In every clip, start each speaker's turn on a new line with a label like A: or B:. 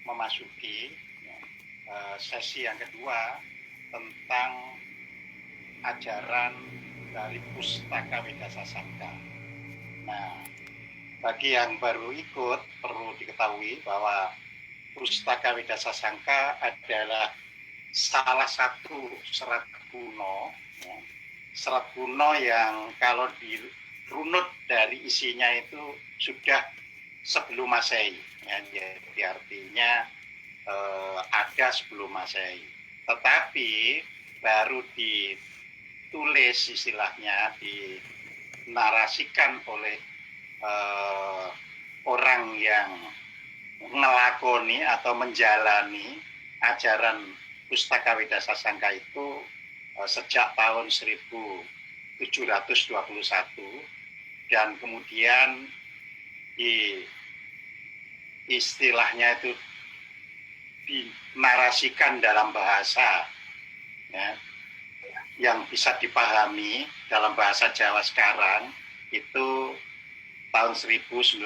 A: memasuki sesi yang kedua tentang ajaran dari Pustaka Weda Sasangka. Nah, bagi yang baru ikut perlu diketahui bahwa Pustaka Weda Sasangka adalah salah satu serat kuno, ya, serat kuno yang kalau dirunut dari isinya itu sudah sebelum Masehi, ya, jadi artinya ada sebelum Masehi, tetapi baru ditulis istilahnya, dinarasikan oleh orang yang ngelakoni atau menjalani ajaran Pustaka Weda Sasangka itu sejak tahun 1721 dan kemudian istilahnya itu dinarasikan dalam bahasa, ya, yang bisa dipahami dalam bahasa Jawa sekarang itu tahun 1968.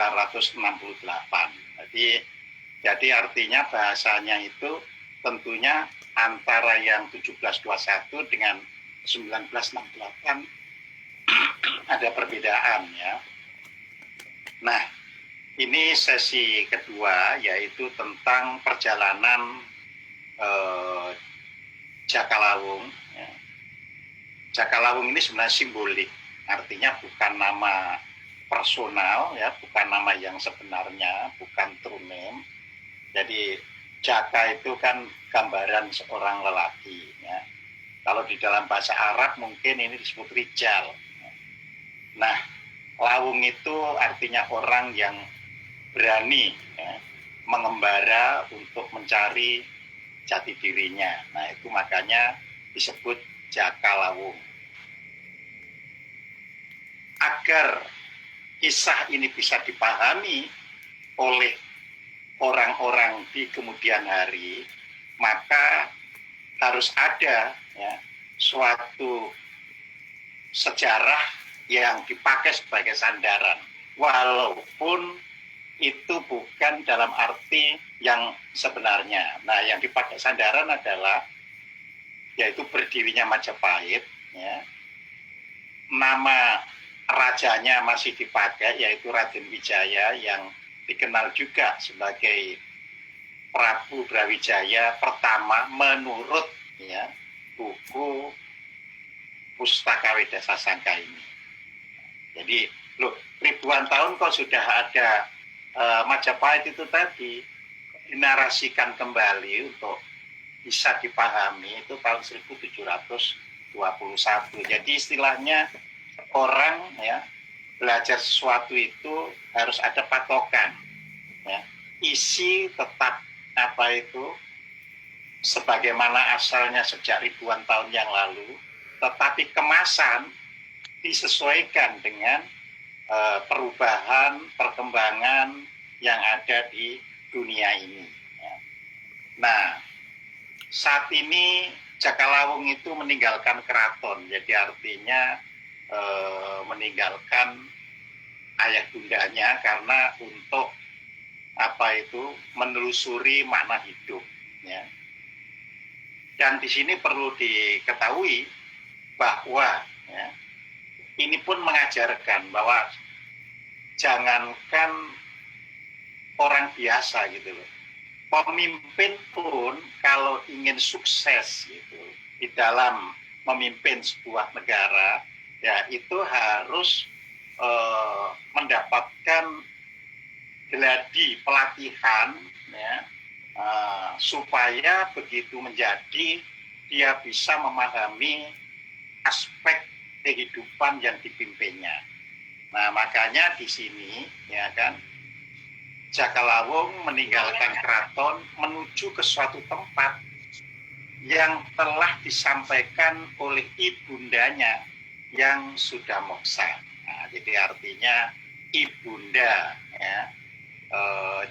A: Jadi artinya bahasanya itu tentunya antara yang 1721 dengan 1968 ada perbedaan, ya. Nah, ini sesi kedua yaitu tentang perjalanan Jakalawung. Ya. Jakalawung ini sebenarnya simbolik, artinya bukan nama personal, ya, bukan nama yang sebenarnya, bukan true name. Jadi Jaka itu kan gambaran seorang lelaki, ya. Kalau di dalam bahasa Arab mungkin ini disebut rijal. Nah, lawung itu artinya orang yang berani, ya, mengembara untuk mencari jati dirinya. Nah, itu makanya disebut Jakalawung. Agar kisah ini bisa dipahami oleh orang-orang di kemudian hari, maka harus ada, ya, suatu sejarah yang dipakai sebagai sandaran, walaupun itu bukan dalam arti yang sebenarnya. Nah, yang dipakai sandaran adalah yaitu berdirinya Majapahit, ya. Nama rajanya masih dipakai, yaitu Raden Wijaya yang dikenal juga sebagai Prabu Brawijaya pertama menurut, ya, buku Pustaka Weda Sasangka ini. Jadi, loh, ribuan tahun kok sudah ada Majapahit itu tadi dinarasikan kembali untuk bisa dipahami itu tahun 1721. Jadi istilahnya orang, ya, belajar sesuatu itu harus ada patokan, ya. Isi tetap apa itu sebagaimana asalnya sejak ribuan tahun yang lalu, tetapi kemasan disesuaikan dengan perubahan, perkembangan yang ada di dunia ini, ya. Nah, saat ini Jakalawung itu meninggalkan keraton, jadi artinya meninggalkan ayah bundanya karena untuk apa itu menelusuri makna hidup, ya. Dan di sini perlu diketahui bahwa, ya, ini pun mengajarkan bahwa jangankan orang biasa gitu loh, pemimpin pun kalau ingin sukses gitu di dalam memimpin sebuah negara, ya, itu harus mendapatkan geladi pelatihan, ya, supaya begitu menjadi dia bisa memahami aspek kehidupan yang dipimpinnya. Nah, makanya di sini, ya kan, Jakalawung meninggalkan keraton menuju ke suatu tempat yang telah disampaikan oleh ibundanya yang sudah moksa. Nah, jadi artinya ibunda, ya,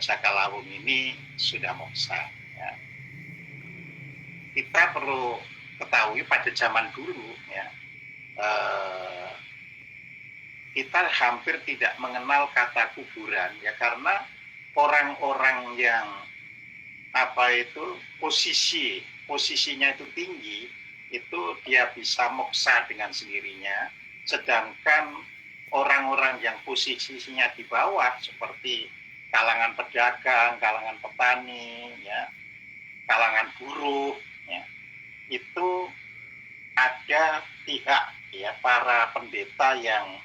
A: Jakalawung ini sudah moksa, ya. Kita perlu ketahui pada zaman dulu, ya, kita hampir tidak mengenal kata kuburan, ya, karena orang-orang yang posisinya itu tinggi, itu dia bisa moksa dengan sendirinya, sedangkan orang-orang yang posisinya di bawah seperti kalangan pedagang, kalangan petani, ya, kalangan buruh, ya, itu ada pihak, ya, para pendeta yang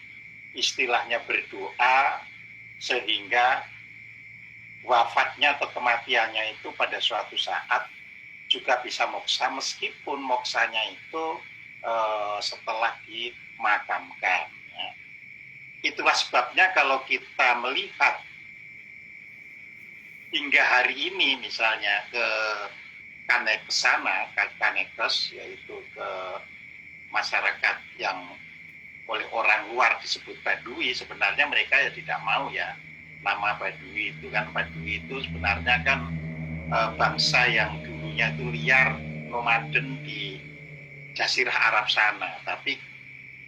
A: istilahnya berdoa sehingga wafatnya atau kematiannya itu pada suatu saat juga bisa moksa, meskipun moksanya itu setelah dimakamkan. Ya. Itulah sebabnya kalau kita melihat hingga hari ini misalnya ke Kanekes, yaitu ke masyarakat yang oleh orang luar disebut Baduy, sebenarnya mereka ya tidak mau ya nama Baduy itu kan. Baduy itu sebenarnya kan bangsa yang dulunya itu liar, nomaden di Jazirah Arab sana, tapi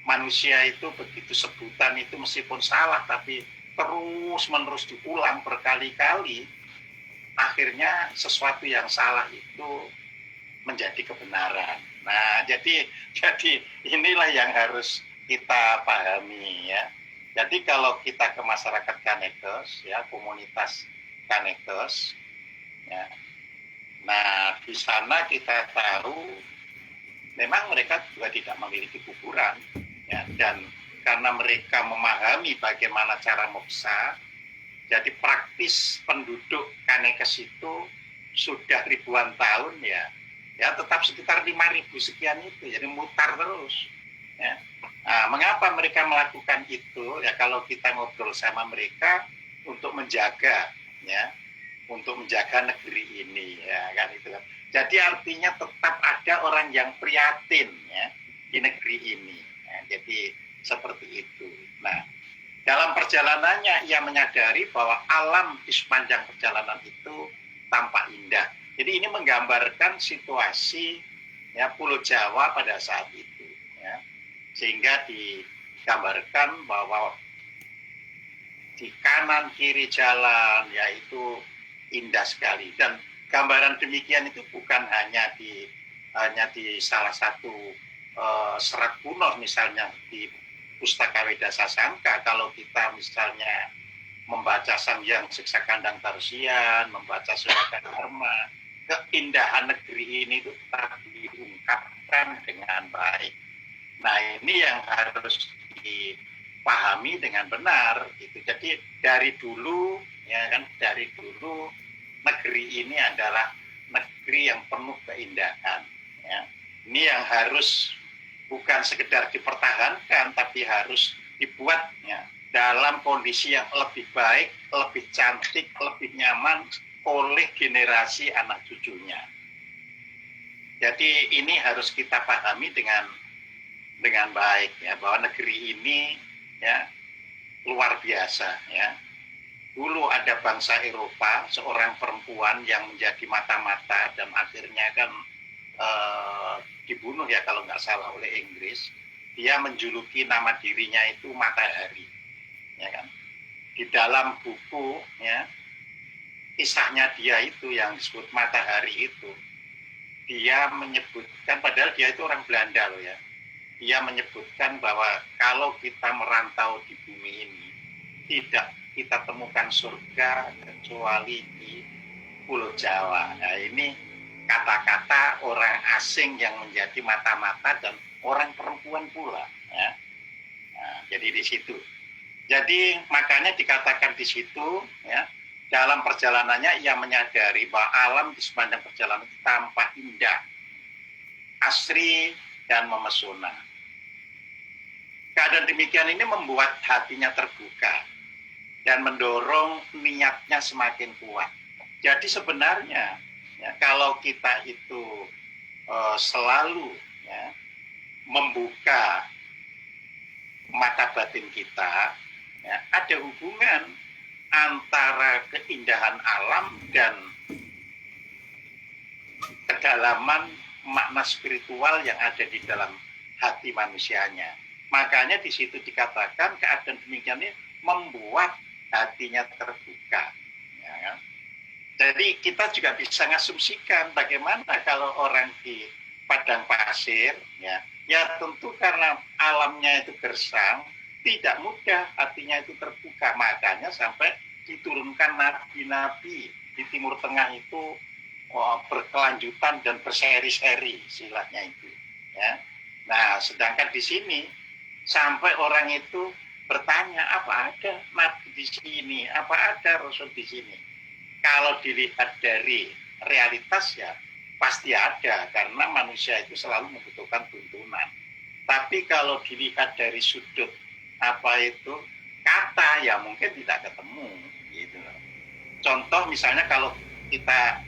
A: manusia itu begitu sebutan itu meskipun salah tapi terus menerus diulang berkali-kali, akhirnya sesuatu yang salah itu menjadi kebenaran. Nah, jadi inilah yang harus kita pahami, ya. Jadi kalau kita ke masyarakat Kanekes, ya, komunitas Kanekes, ya. Nah, di sana kita tahu memang mereka juga tidak memiliki kuburan, ya, dan karena mereka memahami bagaimana cara moksa, jadi praktis penduduk Kanekes itu sudah ribuan tahun, ya tetap sekitar 5.000 sekian itu, jadi mutar terus. Ya. Nah, mengapa mereka melakukan itu? Ya kalau kita ngobrol sama mereka untuk menjaga, ya, untuk menjaga negeri ini, ya kan itu. Jadi artinya tetap ada orang yang prihatin, ya, di negeri ini. Ya, jadi seperti itu. Nah, dalam perjalanannya ia menyadari bahwa alam di sepanjang perjalanan itu tampak indah. Jadi ini menggambarkan situasi, ya, Pulau Jawa pada saat itu, ya. Sehingga digambarkan bahwa di kanan kiri jalan yaitu indah sekali, dan gambaran demikian itu bukan hanya di salah satu serat kuno, misalnya di Pustaka Weda Sasangka. Kalau kita misalnya membaca Sangyang Siksa Kandang Tarsian, membaca Suraka Dharma, keindahan negeri ini itu tetap diungkapkan dengan baik. Nah, ini yang harus dipahami dengan benar. Gitu. Jadi dari dulu, ya kan, dari dulu negeri ini adalah negeri yang penuh keindahan. Ya. Ini yang harus bukan sekedar dipertahankan, tapi harus dibuatnya dalam kondisi yang lebih baik, lebih cantik, lebih nyaman oleh generasi anak cucunya. Jadi ini harus kita pahami dengan baik, ya, bahwa negeri ini, ya, luar biasa, ya. Dulu ada bangsa Eropa, seorang perempuan yang menjadi mata-mata dan akhirnya kan dibunuh, ya kalau nggak salah, oleh Inggris. Dia menjuluki nama dirinya itu Matahari, ya kan. Di dalam buku, ya, kisahnya dia itu yang disebut Matahari itu, dia menyebutkan, padahal dia itu orang Belanda loh, ya. Dia menyebutkan bahwa kalau kita merantau di bumi ini, tidak kita temukan surga kecuali di Pulau Jawa. Nah, ini kata-kata orang asing yang menjadi mata-mata dan orang perempuan pula. Ya. Nah, jadi di situ. Jadi makanya dikatakan di situ, ya, dalam perjalanannya ia menyadari bahwa alam di sepanjang perjalanan itu tampak indah, asri, dan memesona. Keadaan demikian ini membuat hatinya terbuka dan mendorong niatnya semakin kuat. Jadi sebenarnya, ya, kalau kita itu selalu, ya, membuka mata batin kita, ya, ada hubungan antara keindahan alam dan kedalaman makna spiritual yang ada di dalam hati manusianya. Makanya di situ dikatakan keadaan demikian ini membuat hatinya terbuka. Ya, Jadi kita juga bisa ngasumsikan bagaimana kalau orang di padang pasir, ya tentu karena alamnya itu gersang, tidak mudah hatinya itu terbuka. Makanya sampai diturunkan nabi-nabi di Timur Tengah itu berkelanjutan dan berseri-seri silahnya itu. Ya. Nah, sedangkan di sini sampai orang itu bertanya, apa ada nabi di sini, apa ada rasul di sini? Kalau dilihat dari realitas ya pasti ada, karena manusia itu selalu membutuhkan tuntunan. Tapi kalau dilihat dari sudut kata, ya mungkin tidak ketemu gitu. Contoh misalnya kalau kita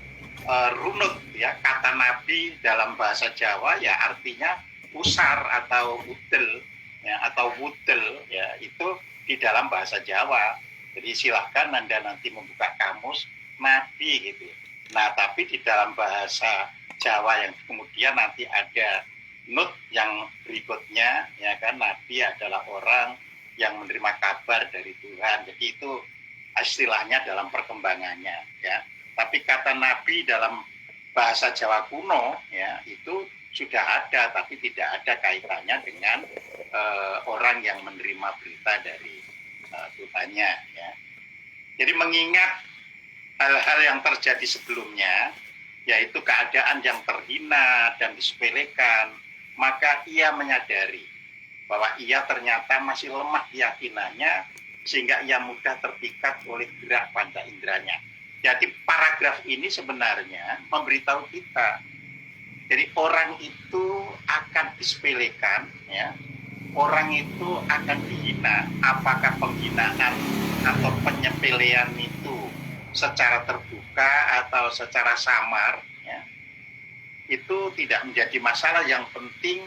A: runut ya, kata nabi dalam bahasa Jawa ya artinya usar atau udel ya, atau wudel ya, itu di dalam bahasa Jawa. Jadi silahkan Anda nanti membuka kamus nabi gitu. Nah, tapi di dalam bahasa Jawa yang kemudian nanti ada not yang berikutnya, ya kan, nabi adalah orang yang menerima kabar dari Tuhan. Jadi itu istilahnya dalam perkembangannya, ya. Tapi kata nabi dalam bahasa Jawa kuno, ya, itu sudah ada, tapi tidak ada kaitannya dengan orang yang menerima berita dari Tuhannya, ya. Jadi mengingat hal-hal yang terjadi sebelumnya, yaitu keadaan yang terhina dan disepelekan, maka ia menyadari bahwa ia ternyata masih lemah keyakinannya, sehingga ia mudah terpikat oleh gerak panca inderanya. Jadi paragraf ini sebenarnya memberitahu kita, jadi orang itu akan disepelekan, ya, orang itu akan dihina. Apakah penghinaan atau penyepelean itu secara terbuka atau secara samar, ya, itu tidak menjadi masalah. Yang penting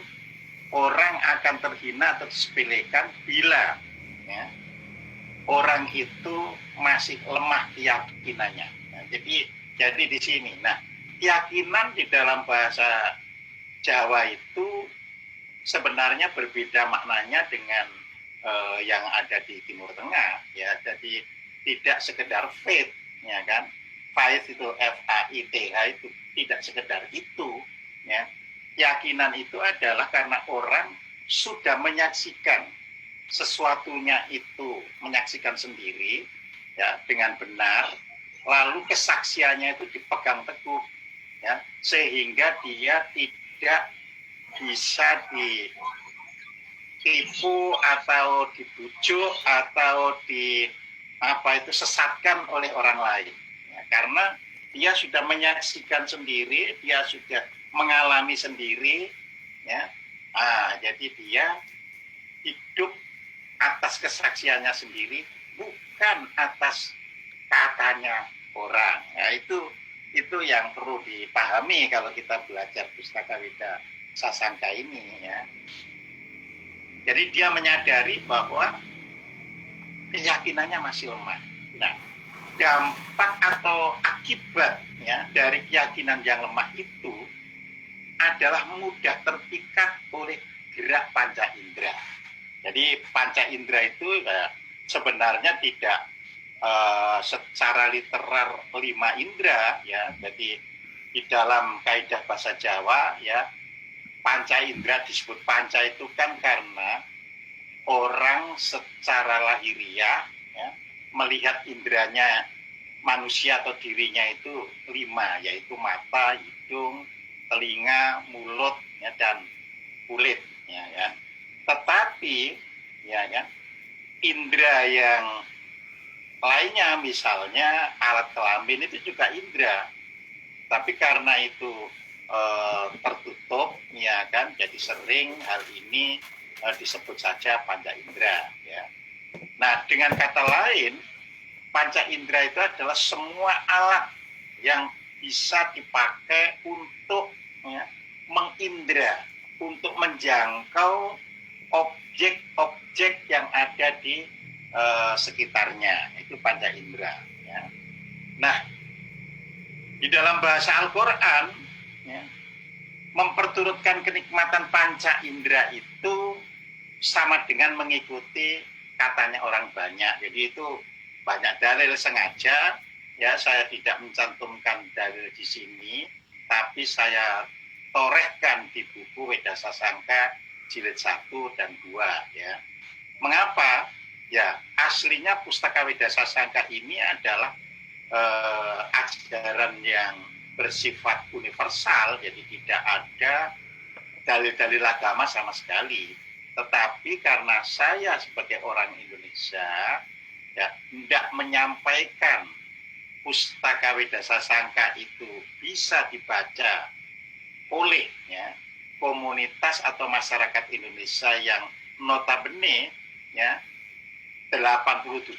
A: orang akan terhina atau disepelekan bila, ya, orang itu masih lemah keyakinannya. Nah, jadi di sini, nah, keyakinan di dalam bahasa Jawa itu sebenarnya berbeda maknanya dengan yang ada di Timur Tengah, ya. Jadi tidak sekedar faith, ya kan? Faith itu F-A-I-T-H itu tidak sekedar itu, ya. Keyakinan itu adalah karena orang sudah menyaksikan sesuatunya itu, menyaksikan sendiri, ya, dengan benar, lalu kesaksiannya itu dipegang teguh, ya, sehingga dia tidak bisa ditipu atau dibujuk atau sesatkan oleh orang lain, ya, karena dia sudah menyaksikan sendiri, dia sudah mengalami sendiri, ya. Jadi dia hidup atas kesaksiannya sendiri, bukan atas katanya orang. Ya, itu yang perlu dipahami kalau kita belajar Pustaka Weda Sasangka ini, ya. Jadi dia menyadari bahwa keyakinannya masih lemah. Nah, dampak atau akibat, ya, dari keyakinan yang lemah itu adalah mudah terpikat oleh gerak panca indera. Jadi panca indera itu sebenarnya tidak secara literar 5 indera, ya. Jadi di dalam kaidah bahasa Jawa, ya, panca indera disebut panca itu kan karena orang secara lahiriah, ya, melihat inderanya manusia atau dirinya itu 5, yaitu mata, hidung, telinga, mulut, ya, dan kulit, ya, ya. Tetapi, ya, ya, indera yang lainnya, misalnya alat kelamin itu juga indera, tapi karena itu tertutup, ya kan, jadi sering hal ini disebut saja panca indera, ya. Nah, dengan kata lain, panca indera itu adalah semua alat yang bisa dipakai untuk, ya, mengindra, untuk menjangkau objek-objek yang ada di sekitarnya, itu panca indera, ya. Nah, di dalam bahasa Al-Quran, ya, memperturutkan kenikmatan panca indera itu sama dengan mengikuti katanya orang banyak. Jadi itu banyak dalil sengaja ya saya tidak mencantumkan dalil di sini, tapi saya torehkan di buku Weda Sasangka jilid 1 dan 2 ya. Mengapa? Ya, aslinya pustaka Weda Sasangka ini adalah ajaran yang bersifat universal, jadi tidak ada dalil-dalil agama sama sekali. Tetapi karena saya sebagai orang Indonesia ya tidak menyampaikan pustaka Weda Sasangka itu bisa dibaca oleh ya, komunitas atau masyarakat Indonesia yang notabene ya 87%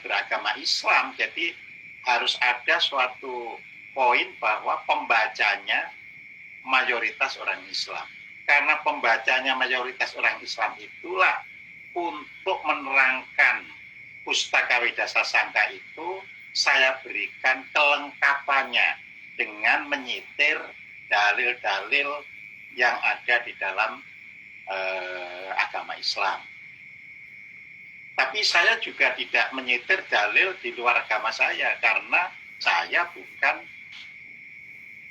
A: beragama Islam, jadi harus ada suatu poin bahwa pembacanya mayoritas orang Islam. Karena pembacanya mayoritas orang Islam itulah untuk menerangkan pustaka Weda Sasangka itu saya berikan kelengkapannya dengan menyitir dalil-dalil yang ada di dalam agama Islam. Tapi saya juga tidak menyitir dalil di luar agama saya karena saya bukan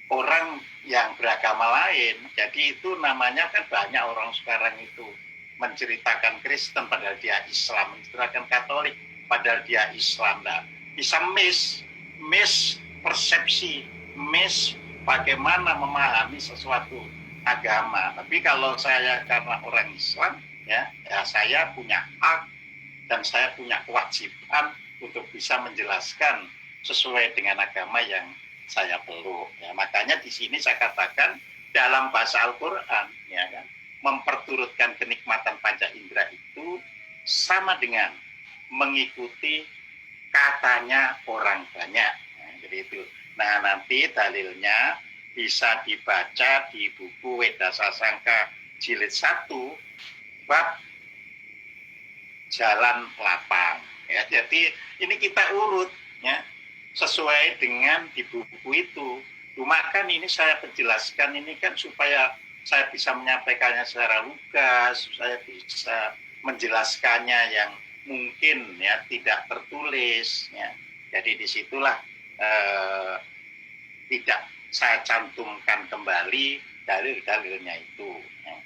A: orang yang beragama lain. Jadi itu namanya kan banyak orang sekarang itu menceritakan Kristen padahal dia Islam, menceritakan Katolik padahal dia Islam. Nah, bisa miss persepsi, miss bagaimana memahami sesuatu agama. Tapi kalau saya karena orang Islam, ya saya punya hak dan saya punya kewajiban untuk bisa menjelaskan sesuai dengan agama yang saya peluk. Ya, makanya di sini saya katakan dalam bahasa Al-Quran, ya kan, memperturutkan kenikmatan panca indera itu sama dengan mengikuti katanya orang banyak. Nah, jadi itu. Nah, nanti dalilnya bisa dibaca di buku Weda Sasangka jilid 1 bab jalan lapang. Ya, jadi ini kita urut, ya, sesuai dengan di buku itu. Cuma kan ini saya penjelaskan ini kan supaya saya bisa menyampaikannya secara lugas, saya bisa menjelaskannya yang mungkin ya tidak tertulis. Ya. Jadi disitulah tidak saya cantumkan kembali dalil-dalilnya itu. Ya.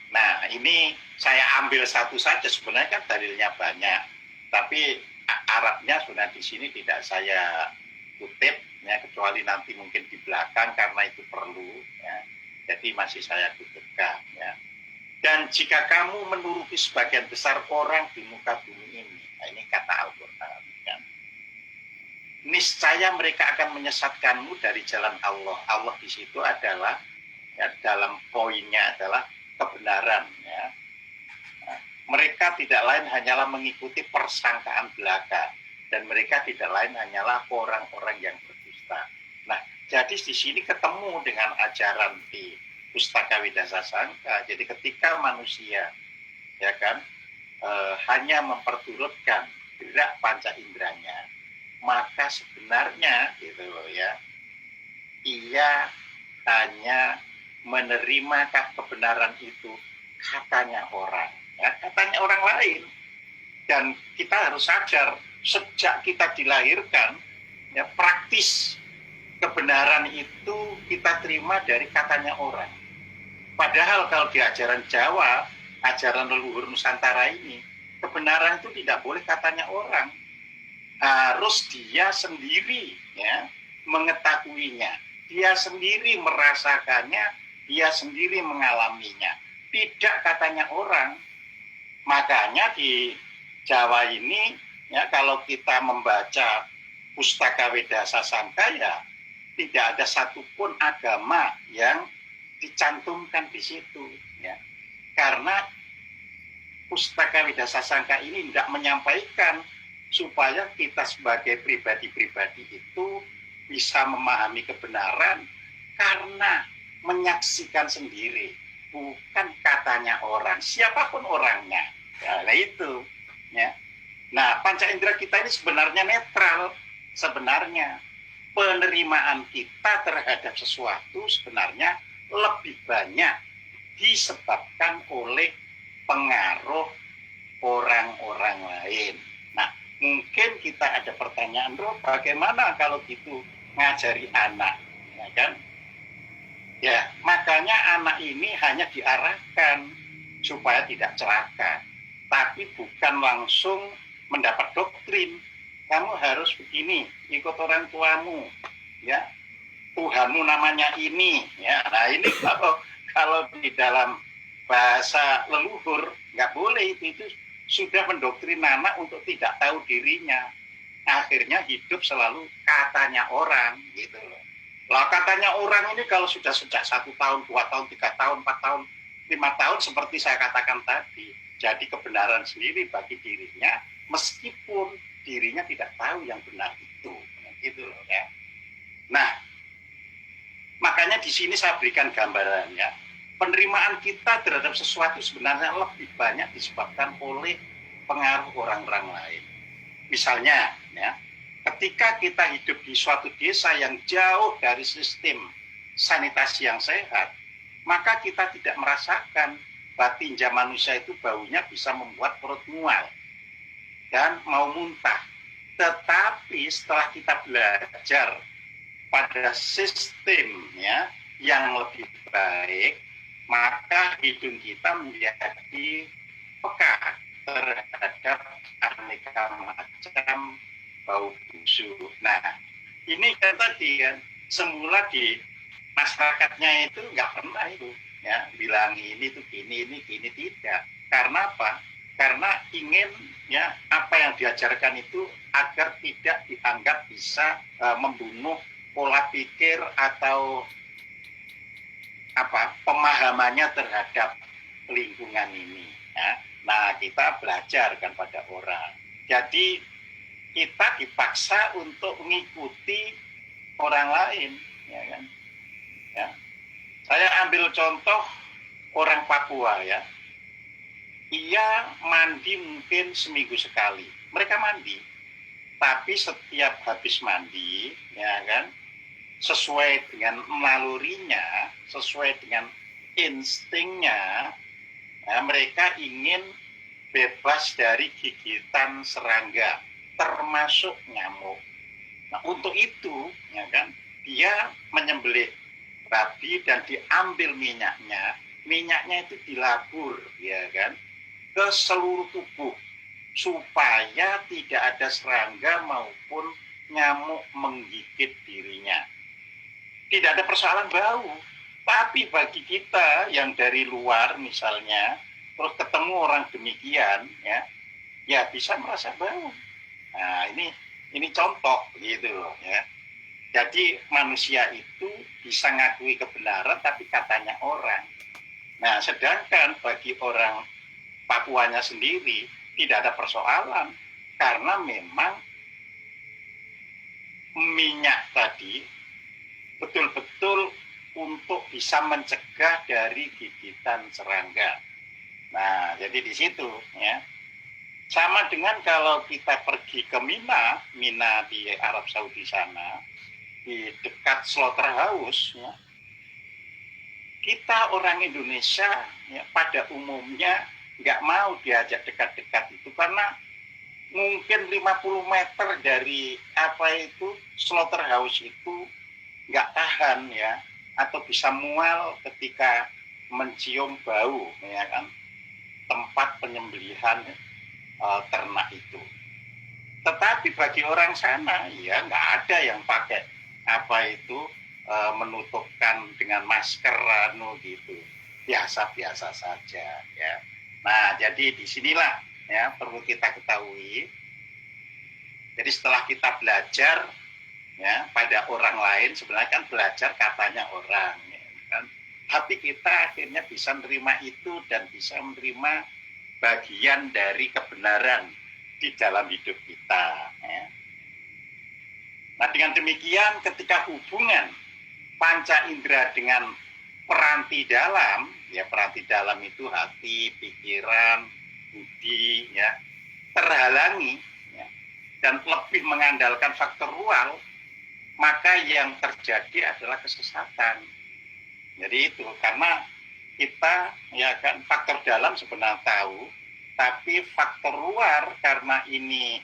A: Nah, ini saya ambil satu saja, sebenarnya kan dalilnya banyak, tapi Arabnya sebenarnya di sini tidak saya kutip, ya, kecuali nanti mungkin di belakang karena itu perlu, ya. Jadi masih saya kutipkan. Ya. Dan jika kamu menuruti sebagian besar orang di muka bumi ini, nah ini kata Al-Quran, ya. Niscaya mereka akan menyesatkanmu dari jalan Allah. Allah di situ adalah, ya, dalam poinnya adalah kebenaran, ya. Nah, mereka tidak lain hanyalah mengikuti persangkaan belaka dan mereka tidak lain hanyalah orang-orang yang berdusta. Nah, jadi di sini ketemu dengan ajaran di Pustaka Weda Sasangka. Jadi ketika manusia ya kan hanya memperturutkan gerak panca inderanya, maka sebenarnya gitu ya, ia hanya menerima kebenaran itu katanya orang, ya, katanya orang lain. Dan kita harus sadar sejak kita dilahirkan, ya, praktis kebenaran itu kita terima dari katanya orang. Padahal kalau di ajaran Jawa, ajaran leluhur Nusantara ini, kebenaran itu tidak boleh katanya orang, harus dia sendiri, ya, mengetahuinya, dia sendiri merasakannya, dia sendiri mengalaminya, tidak katanya orang. Makanya di Jawa ini, ya, kalau kita membaca Pustaka Weda Sasangka, ya tidak ada satupun agama yang dicantumkan di situ, ya. Karena Pustaka Weda Sasangka ini tidak menyampaikan supaya kita sebagai pribadi-pribadi itu bisa memahami kebenaran karena menyaksikan sendiri, bukan katanya orang, siapapun orangnya. Ya, nah itu, ya. Nah, panca indera kita ini sebenarnya netral. Sebenarnya penerimaan kita terhadap sesuatu sebenarnya lebih banyak disebabkan oleh pengaruh orang-orang lain. Nah, mungkin kita ada pertanyaan, bro, bagaimana kalau gitu ngajari anak, ya kan? Ya, makanya anak ini hanya diarahkan supaya tidak celaka, tapi bukan langsung mendapat doktrin. Kamu harus begini, ikut orang tuamu, ya. Tuhanmu namanya ini, ya. Nah, ini kalau di dalam bahasa leluhur nggak boleh itu sudah mendoktrin anak untuk tidak tahu dirinya. Akhirnya hidup selalu katanya orang, gitu loh. Lah katanya orang ini kalau sudah sejak 1 tahun, 2 tahun, 3 tahun, 4 tahun, 5 tahun seperti saya katakan tadi, jadi kebenaran sendiri bagi dirinya, meskipun dirinya tidak tahu yang benar itu, gitu loh ya. Nah, makanya di sini saya berikan gambarannya, penerimaan kita terhadap sesuatu sebenarnya lebih banyak disebabkan oleh pengaruh orang-orang lain. Misalnya, ya, ketika kita hidup di suatu desa yang jauh dari sistem sanitasi yang sehat, maka kita tidak merasakan bahwa tinja manusia itu baunya bisa membuat perut mual dan mau muntah. Tetapi setelah kita belajar pada sistemnya yang lebih baik, maka hidung kita menjadi peka terhadap aneka macam bau busuk. Nah, ini kan tadi kan semula di masyarakatnya itu nggak pernah itu ya bilang ini tuh gini, ini gini, tidak. Karena apa? Karena ingin ya apa yang diajarkan itu agar tidak dianggap bisa membunuh pola pikir atau apa pemahamannya terhadap lingkungan ini. Ya. Nah, kita belajar kan pada orang. Jadi kita dipaksa untuk mengikuti orang lain, ya kan? Ya. Saya ambil contoh orang Papua ya. Ia mandi mungkin seminggu sekali. Mereka mandi, tapi setiap habis mandi, ya kan, sesuai dengan nalurinya, sesuai dengan instingnya, ya, mereka ingin bebas dari gigitan serangga, termasuk nyamuk. Nah, untuk itu, ya kan, dia menyembelih babi dan diambil minyaknya. Minyaknya itu dilabur, ya kan, ke seluruh tubuh supaya tidak ada serangga maupun nyamuk menggigit dirinya. Tidak ada persoalan bau, tapi bagi kita yang dari luar misalnya, terus ketemu orang demikian, ya, ya bisa merasa bau. Nah, ini contoh gitu loh, ya. Jadi manusia itu bisa ngakui kebenaran, tapi katanya orang. Nah, sedangkan bagi orang Papuanya sendiri tidak ada persoalan, karena memang minyak tadi betul-betul untuk bisa mencegah dari gigitan serangga. Nah, jadi di situ ya. Sama dengan kalau kita pergi ke Mina di Arab Saudi sana, di dekat slaughterhouse, ya, kita orang Indonesia ya, pada umumnya nggak mau diajak dekat-dekat itu karena mungkin 50 meter dari apa itu slaughterhouse itu nggak tahan ya, atau bisa mual ketika mencium bau ya kan tempat penyembelihan ternak itu. Tetapi bagi orang sana ya nggak ada yang pakai apa itu menutupkan dengan masker gitu, biasa-biasa saja ya. Nah, jadi disinilah ya perlu kita ketahui. Jadi setelah kita belajar ya pada orang lain, sebenarnya kan belajar katanya orang, ya, kan? Tapi kita akhirnya bisa menerima itu dan bisa menerima bagian dari kebenaran di dalam hidup kita. Ya. Nah, dengan demikian ketika hubungan panca indera dengan peranti dalam, ya peranti dalam itu hati, pikiran, budi, ya terhalangi, ya, dan lebih mengandalkan faktual, maka yang terjadi adalah kesesatan. Jadi itu karena kita ya kan faktor dalam sebenarnya tahu Tapi faktor luar karena ini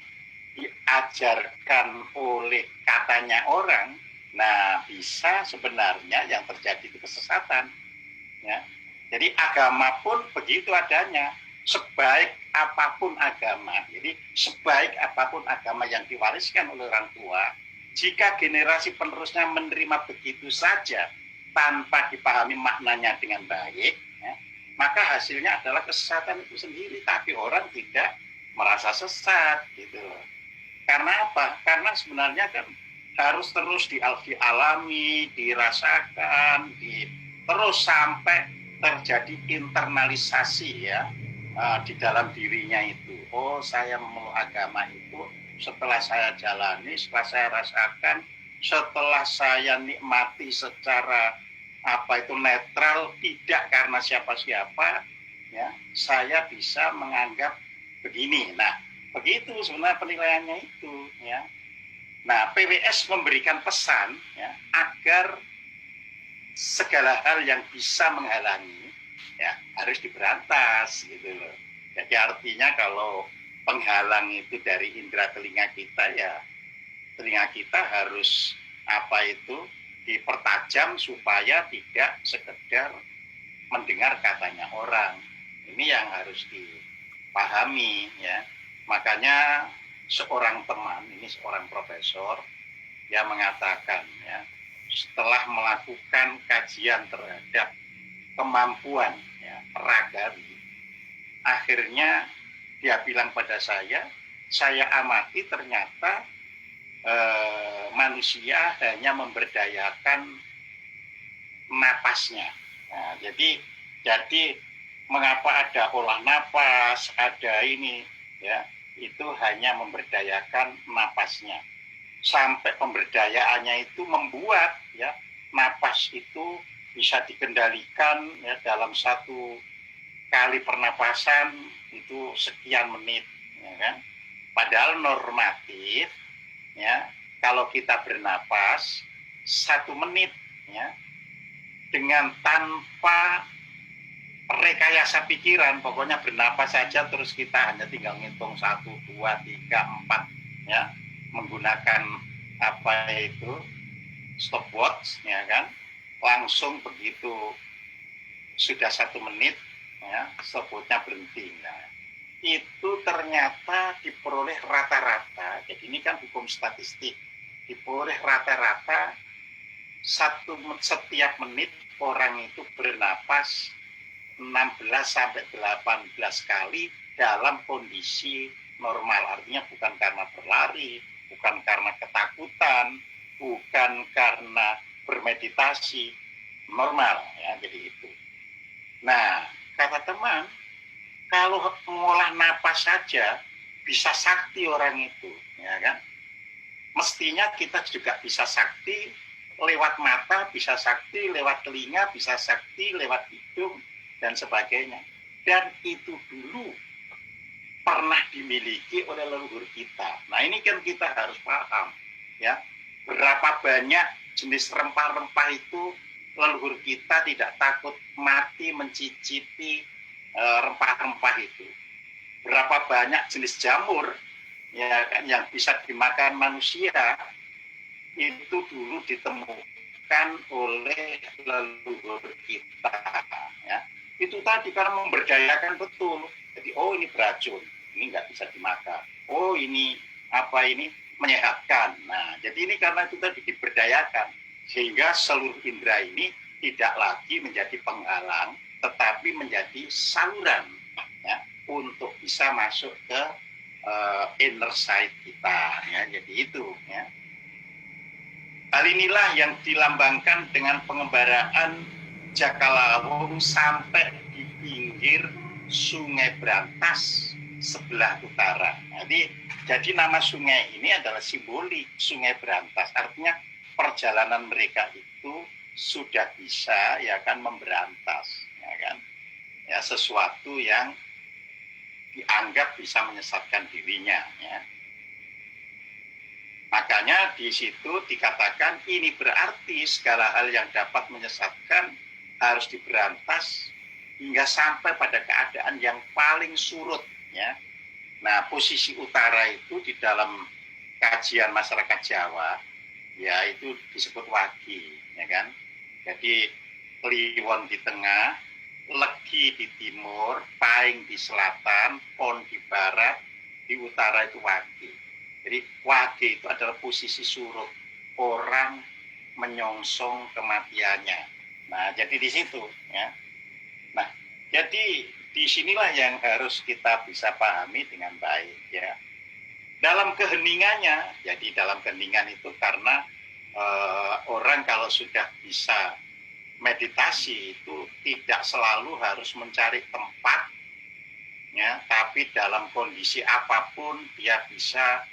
A: diajarkan oleh katanya orang, nah bisa sebenarnya yang terjadi itu kesesatan. Ya. Jadi agama pun begitu adanya. Sebaik apapun agama, jadi sebaik apapun agama yang diwariskan oleh orang tua, jika generasi penerusnya menerima begitu saja tanpa dipahami maknanya dengan baik, ya, maka hasilnya adalah kesesatan itu sendiri. Tapi orang tidak merasa sesat, gitu loh. Karena apa? Karena sebenarnya kan harus terus dialami, dirasakan, terus sampai terjadi internalisasi ya di dalam dirinya itu. Oh, saya mau agama itu setelah saya jalani, setelah saya rasakan, setelah saya nikmati secara netral, tidak karena siapa-siapa, ya, saya bisa menganggap begini. Nah, begitu sebenarnya penilaiannya itu, ya. Nah, PWS memberikan pesan ya, agar segala hal yang bisa menghalangi ya harus diberantas gitu loh. Jadi artinya kalau penghalang itu dari indera telinga kita, ya telinga kita harus dipertajam supaya tidak sekedar mendengar katanya orang. Ini yang harus dipahami ya. Makanya seorang teman, ini seorang profesor, dia mengatakan ya, setelah melakukan kajian terhadap kemampuan ya, peragawi, akhirnya dia bilang pada saya amati ternyata manusia hanya memberdayakan napasnya. Nah, jadi mengapa ada olah napas, ada ini ya, itu hanya memberdayakan napasnya. Sampai pemberdayaannya itu membuat ya napas itu bisa dikendalikan ya, dalam satu kali pernapasan itu sekian menit, ya kan? Padahal normatif ya, kalau kita bernapas 1 menit ya, dengan tanpa rekayasa pikiran, pokoknya bernapas saja, terus kita hanya tinggal ngitung 1, 2, 3, 4 ya, menggunakan stopwatch ya kan, langsung begitu sudah 1 menit ya, stopwatchnya berhenti. Nah, itu ternyata diperoleh rata-rata, jadi ini kan hukum statistik, diperoleh rata-rata setiap menit orang itu bernapas 16-18 kali dalam kondisi normal. Artinya bukan karena berlari, bukan karena ketakutan, bukan karena bermeditasi, normal ya, jadi itu. Nah, kata teman, kalau mengolah napas saja bisa sakti orang itu, ya kan? Mestinya kita juga bisa sakti lewat mata, bisa sakti lewat telinga, bisa sakti lewat hidung dan sebagainya. Dan itu dulu pernah dimiliki oleh leluhur kita. Nah, ini kan kita harus paham ya, berapa banyak jenis rempah-rempah itu leluhur kita tidak takut mati mencicipi rempah-rempah itu. Berapa banyak jenis jamur ya kan, yang bisa dimakan manusia itu dulu ditemukan oleh leluhur kita ya. Itu tadi karena memberdayakan betul. Jadi oh ini beracun, ini nggak bisa dimakan. Oh ini menyehatkan. Nah, jadi ini karena itu tadi diberdayakan, sehingga seluruh indera ini tidak lagi menjadi penghalang, tetapi menjadi saluran ya, untuk bisa masuk ke inner side kita ya. Jadi itu ya. Hal inilah yang dilambangkan dengan pengembaraan Jakalawung sampai di pinggir Sungai Brantas sebelah utara. Jadi nama sungai ini adalah simbolik Sungai Brantas. Artinya perjalanan mereka itu sudah bisa ya kan memberantas, ya kan, ya sesuatu yang dianggap bisa menyesatkan dirinya. Ya. Makanya di situ dikatakan ini berarti segala hal yang dapat menyesatkan harus diberantas hingga sampai pada keadaan yang paling surut ya. Nah, posisi utara itu di dalam kajian masyarakat Jawa, ya itu disebut wagi, ya kan. Jadi Kliwon di tengah, Legi di timur, Paing di selatan, Pon di barat, di utara itu wagi. Jadi wagi itu adalah posisi surut, orang menyongsong kematiannya. Nah, jadi di situ, ya. Nah, jadi disinilah yang harus kita bisa pahami dengan baik, ya. Dalam keheningannya, jadi dalam keheningan itu karena orang kalau sudah bisa meditasi itu tidak selalu harus mencari tempat, ya, tapi dalam kondisi apapun dia bisa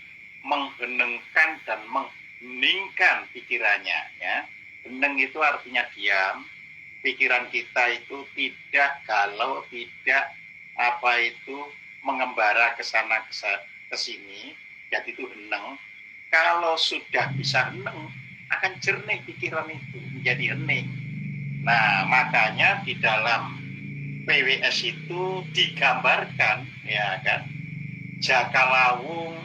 A: mengheningkan dan mengheningkan pikirannya, ya. Heneng itu artinya diam, pikiran kita itu tidak galau, tidak mengembara ke sana ke sini, jadi itu heneng. Kalau sudah bisa heneng, akan jernih pikiran itu, menjadi hening. Nah, makanya di dalam PWS itu digambarkan, ya kan, Jaka Lawung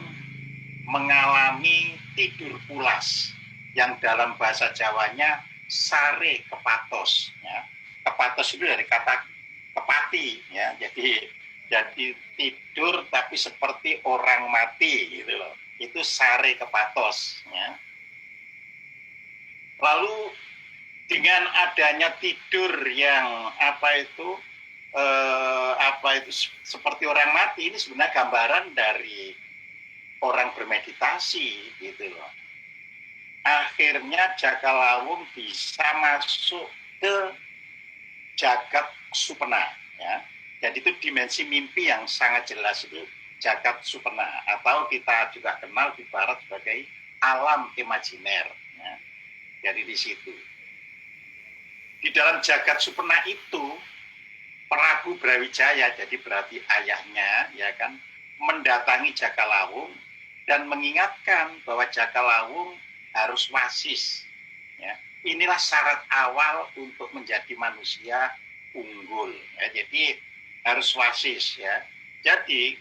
A: mengalami tidur pulas, yang dalam bahasa Jawanya sare kepatos, ya. Kepatos itu dari kata kepati, ya. Jadi tidur tapi seperti orang mati gitu loh. Itu sare kepatos, ya. Lalu dengan adanya tidur yang seperti orang mati, ini sebenarnya gambaran dari orang bermeditasi gitu loh. Akhirnya Jaka Lawung bisa masuk ke jagat supena, ya. Jadi itu dimensi mimpi yang sangat jelas, itu jagat supena, atau kita juga kenal di barat sebagai alam imajiner, ya. Jadi di situ, di dalam jagat supena itu Prabu Brawijaya, jadi berarti ayahnya, ya kan, mendatangi Jaka Lawung dan mengingatkan bahwa Jaka Lawung harus wasis, ya. Inilah syarat awal untuk menjadi manusia unggul, ya. Jadi harus wasis, ya. Jadi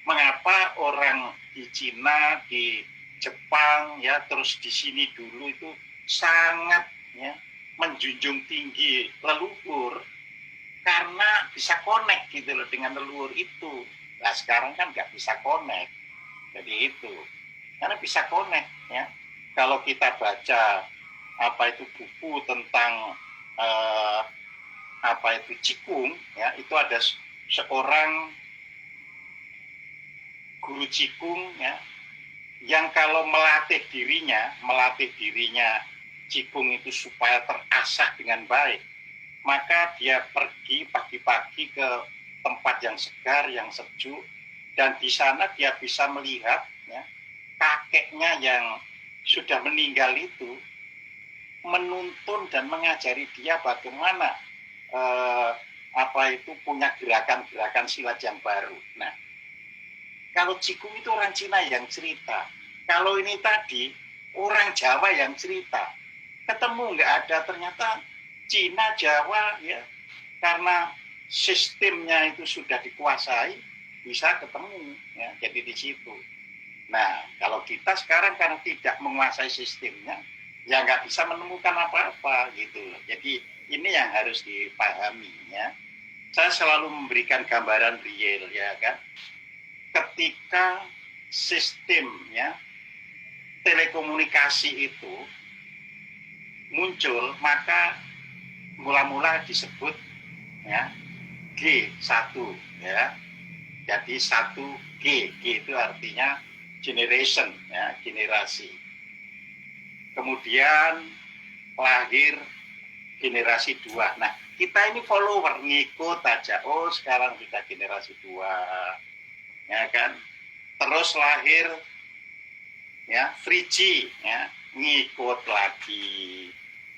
A: mengapa orang di Cina, di Jepang, ya, terus di sini dulu itu sangat, ya, menjunjung tinggi leluhur, karena bisa connect gitu loh dengan leluhur itu. Nah, sekarang kan nggak bisa connect, jadi itu karena bisa connect, ya. Kalau kita baca buku tentang Qigong, ya, itu ada seorang guru Qigong, ya, yang kalau melatih dirinya Qigong itu supaya terasah dengan baik, maka dia pergi pagi-pagi ke tempat yang segar, yang sejuk, dan di sana dia bisa melihat, ya, kakeknya yang sudah meninggal itu menuntun dan mengajari dia bagaimana punya gerakan-gerakan silat yang baru. Nah, kalau Qigong itu orang Cina yang cerita, kalau ini tadi orang Jawa yang cerita, ketemu nggak ada, ternyata Cina, Jawa, ya, karena sistemnya itu sudah dikuasai, bisa ketemu, ya, jadi di situ. Nah, kalau kita sekarang karena tidak menguasai sistemnya, ya nggak bisa menemukan apa-apa gitu loh. Jadi ini yang harus dipahami, ya. Saya selalu memberikan gambaran real, ya kan. Ketika sistemnya telekomunikasi itu muncul, maka mula-mula disebut, ya, G1, ya. Jadi 1G, G itu artinya generation, ya, generasi. Kemudian lahir generasi 2. Nah, kita ini follower, ngikut aja. Oh, sekarang kita generasi 2, ya kan. Terus lahir, ya, 3G, ya, ngikut lagi.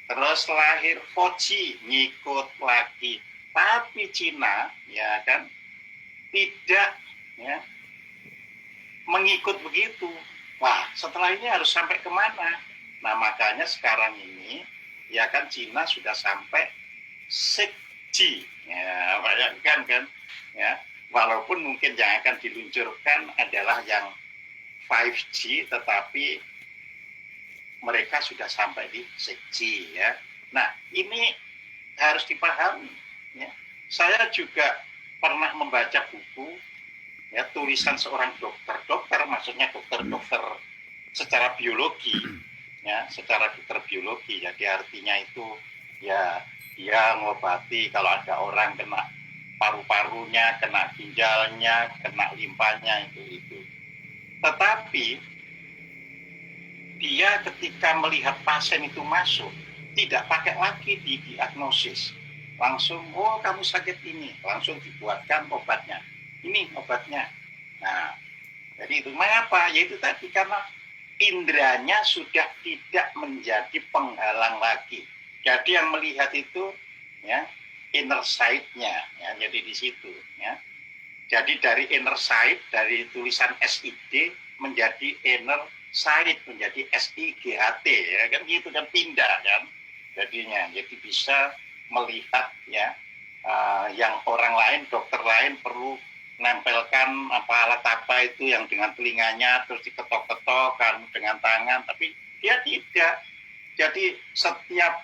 A: Terus lahir 4G, ngikut lagi. Tapi Cina, ya kan, tidak, ya, mengikut begitu. Wah, setelah ini harus sampai kemana? Nah, makanya sekarang ini, ya kan, Cina sudah sampai 6G, ya, bayangkan kan, ya, Walaupun mungkin yang akan diluncurkan adalah yang 5G, tetapi mereka sudah sampai di 6G ya. Nah, ini harus dipahami ya. Saya juga pernah membaca buku ya, tulisan seorang dokter maksudnya dokter secara biologi ya, secara dokter biologi. Jadi artinya itu ya dia ngobati kalau ada orang kena paru-parunya, kena ginjalnya, kena limpanya itu. Tetapi dia ketika melihat pasien itu masuk, tidak pakai lagi di diagnosis. Langsung, oh kamu sakit ini, langsung dibuatkan obatnya. Ini obatnya. Nah, jadi itu mengapa? Yaitu tadi karena indranya sudah tidak menjadi penghalang lagi. Jadi yang melihat itu ya inner sight-nya ya, jadi di situ ya. Jadi dari inner sight, dari tulisan SID menjadi inner sight, menjadi SIGHT ya kan gitu kan, pindah kan jadinya. Jadi bisa melihat ya yang orang lain, dokter lain perlu nempelkan alat apa itu yang dengan telinganya terus diketok-ketok kan dengan tangan, tapi dia tidak. Jadi setiap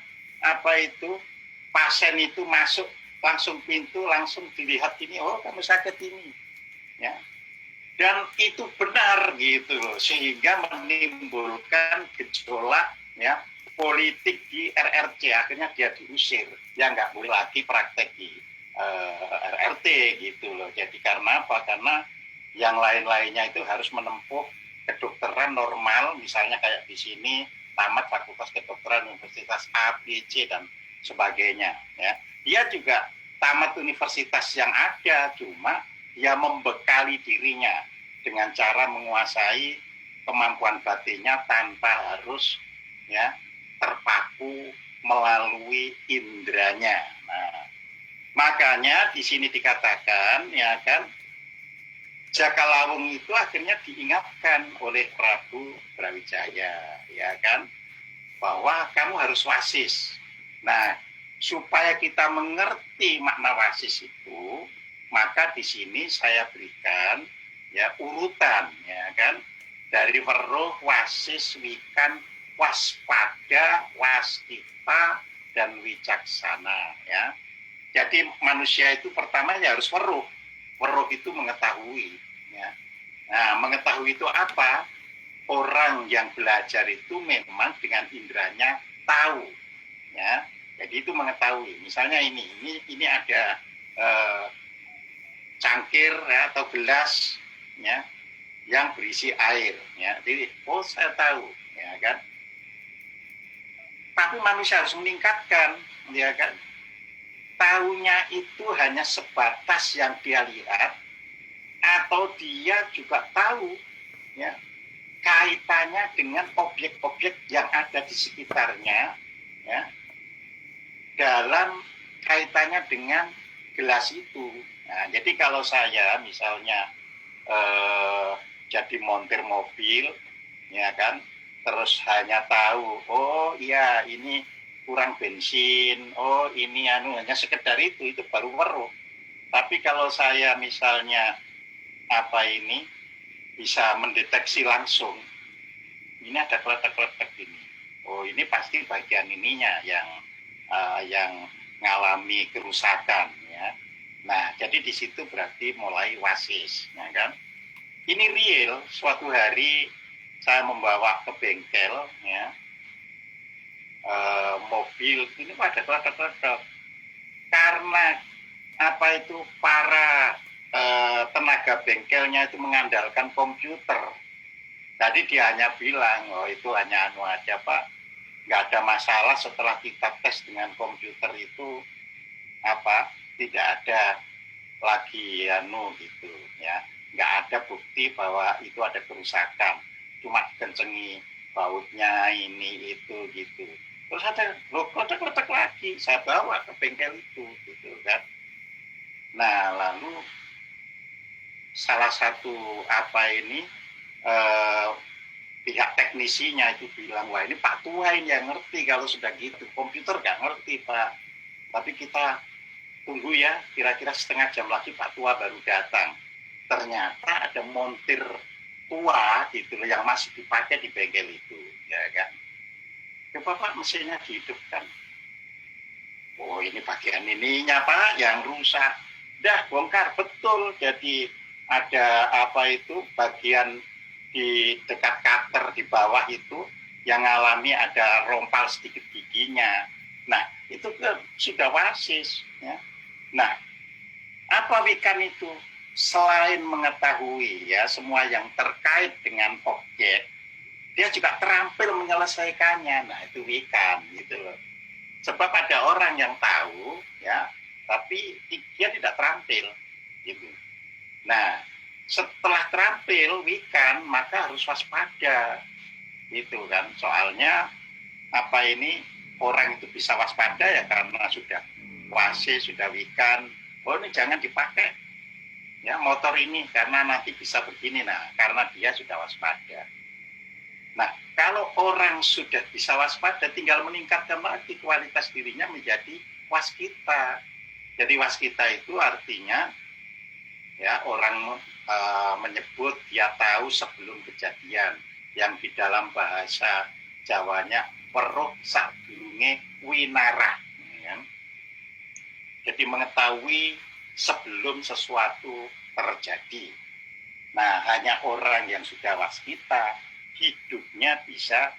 A: pasien itu masuk langsung pintu, langsung dilihat ini, oh kamu sakit ini ya, dan itu benar gitu loh, sehingga menimbulkan gejolak ya politik di RRC. Akhirnya dia diusir, ya nggak boleh lagi praktek di RRT gitu loh. Jadi karena apa? Karena yang lain-lainnya itu harus menempuh kedokteran normal, misalnya kayak di sini tamat Fakultas Kedokteran Universitas A, B, C dan sebagainya ya. Dia juga tamat universitas yang ada, cuma dia membekali dirinya dengan cara menguasai kemampuan batinnya tanpa harus ya terpaku melalui indranya. Nah, makanya di sini dikatakan ya kan, Jaka Lawung itu akhirnya diingatkan oleh Prabu Brawijaya ya kan, bahwa kamu harus wasis. Nah, supaya kita mengerti makna wasis itu, maka di sini saya berikan ya urutan ya kan, dari weruh, wasis, wikan, waspada, wastita, dan wicaksana ya. Jadi manusia itu pertama ya harus weruh. Weruh itu mengetahui ya. Nah, mengetahui itu apa? Orang yang belajar itu memang dengan indranya tahu ya. Jadi itu mengetahui. Misalnya ini ada cangkir ya, atau gelas ya yang berisi air ya. Jadi oh saya tahu ya kan. Tapi manusia harus meningkatkan ya kan. Tahunya itu hanya sebatas yang dia lihat, atau dia juga tahu ya kaitannya dengan objek-objek yang ada di sekitarnya ya, dalam kaitannya dengan gelas itu. Nah, jadi kalau saya misalnya jadi montir mobil ya kan, terus hanya tahu oh iya ini kurang bensin, oh ini hanya sekedar itu baru weruh. Tapi kalau saya misalnya bisa mendeteksi langsung, ini ada kletek-kletek ini, oh ini pasti bagian ininya yang ngalami kerusakan ya. Nah, jadi di situ berarti mulai wasis ya kan. Ini real, suatu hari saya membawa ke bengkel ya mobil, ini pada kletek-kletek karena para tenaga bengkelnya itu mengandalkan komputer. Tadi dia hanya bilang, oh itu hanya aja Pak, nggak ada masalah. Setelah kita tes dengan komputer itu tidak ada lagi gitu ya, nggak ada bukti bahwa itu ada kerusakan, cuma kencengi bautnya ini itu gitu. Terus ada kotak-kotak lagi, saya bawa ke bengkel itu gitu kan. Nah, lalu salah satu pihak teknisinya itu bilang, wah ini Pak Tua ini yang ngerti kalau sudah gitu, komputer nggak ngerti Pak, tapi kita tunggu ya, kira-kira setengah jam lagi Pak Tua baru datang. Ternyata ada montir tua gitu loh yang masih dipakai di bengkel itu, ya kan. Coba Pak mesinnya dihidupkan. Oh ini bagian ininya Pak yang rusak. Dah bongkar betul. Jadi ada apa itu bagian di dekat cutter di bawah itu yang alami ada rompal sedikit giginya. Nah itu kan sudah wasis. Ya. Nah apa Wikan itu? Selain mengetahui ya semua yang terkait dengan objek, dia juga terampil menyelesaikannya. Nah itu Wikan gitu loh. Sebab ada orang yang tahu ya, tapi dia tidak terampil gitu. Nah, setelah terampil Wikan maka harus waspada gitu kan. Soalnya apa ini orang itu bisa waspada ya karena sudah wasis, sudah Wikan. Oh ini jangan dipakai ya motor ini karena nanti bisa begini. Nah, karena dia sudah waspada. Nah, kalau orang sudah bisa waspada, tinggal meningkatkan lagi kualitas dirinya menjadi waskita. Jadi waskita itu artinya ya orang menyebut dia tahu sebelum kejadian, yang di dalam bahasa Jawanya weruh sadurunge winarah. Ya. Jadi mengetahui sebelum sesuatu terjadi. Nah, hanya orang yang sudah waskita hidupnya bisa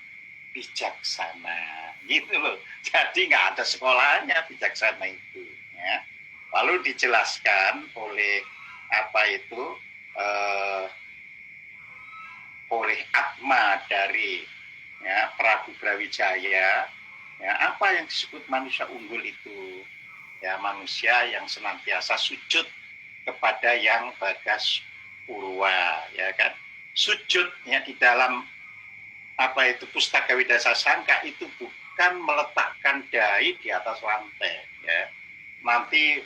A: bijaksana gitu loh. Jadi nggak ada sekolahnya bijaksana itu ya. Lalu dijelaskan oleh apa itu oleh Atma dari ya, Prabu Brawijaya ya, apa yang disebut manusia unggul itu ya, manusia yang senantiasa sujud kepada yang bagas purwa ya kan. Sujud ya di dalam apa itu Pustaka Widasa Sangka itu bukan meletakkan dai di atas lantai ya. Nanti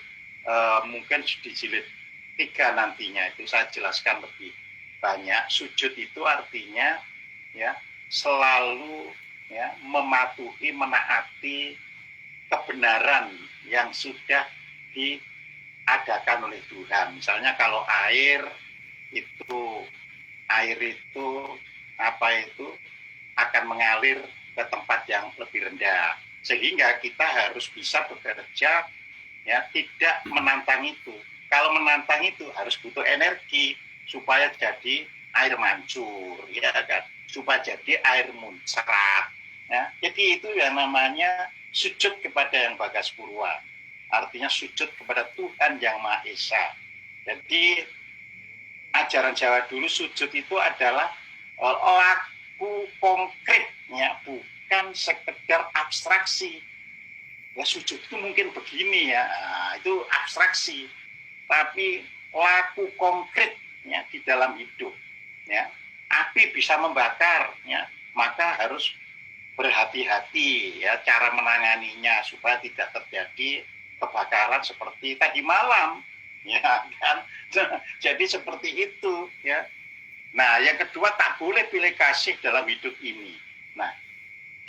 A: mungkin di jilid 3 nantinya itu saya jelaskan lebih banyak. Sujud itu artinya ya selalu ya mematuhi, menaati kebenaran yang sudah diadakan oleh Tuhan. Misalnya kalau air itu apa itu akan mengalir ke tempat yang lebih rendah, sehingga kita harus bisa bekerja ya tidak menantang itu. Kalau menantang itu harus butuh energi supaya jadi air mancur ya kan, supaya jadi air muncrat ya. Jadi itu yang namanya sujud kepada yang bagas purwa, artinya sujud kepada Tuhan yang Maha Esa. Jadi ajaran Jawa dulu sujud itu adalah laku konkret ya, bukan sekedar abstraksi. Ya sujud itu mungkin begini ya, nah, itu abstraksi, tapi laku konkret ya di dalam hidup ya. Api bisa membakar ya, maka harus berhati-hati ya cara menanganinya supaya tidak terjadi kebakaran seperti tadi malam ya kan. Jadi seperti itu ya. Nah, yang kedua tak boleh pilih kasih dalam hidup ini. Nah,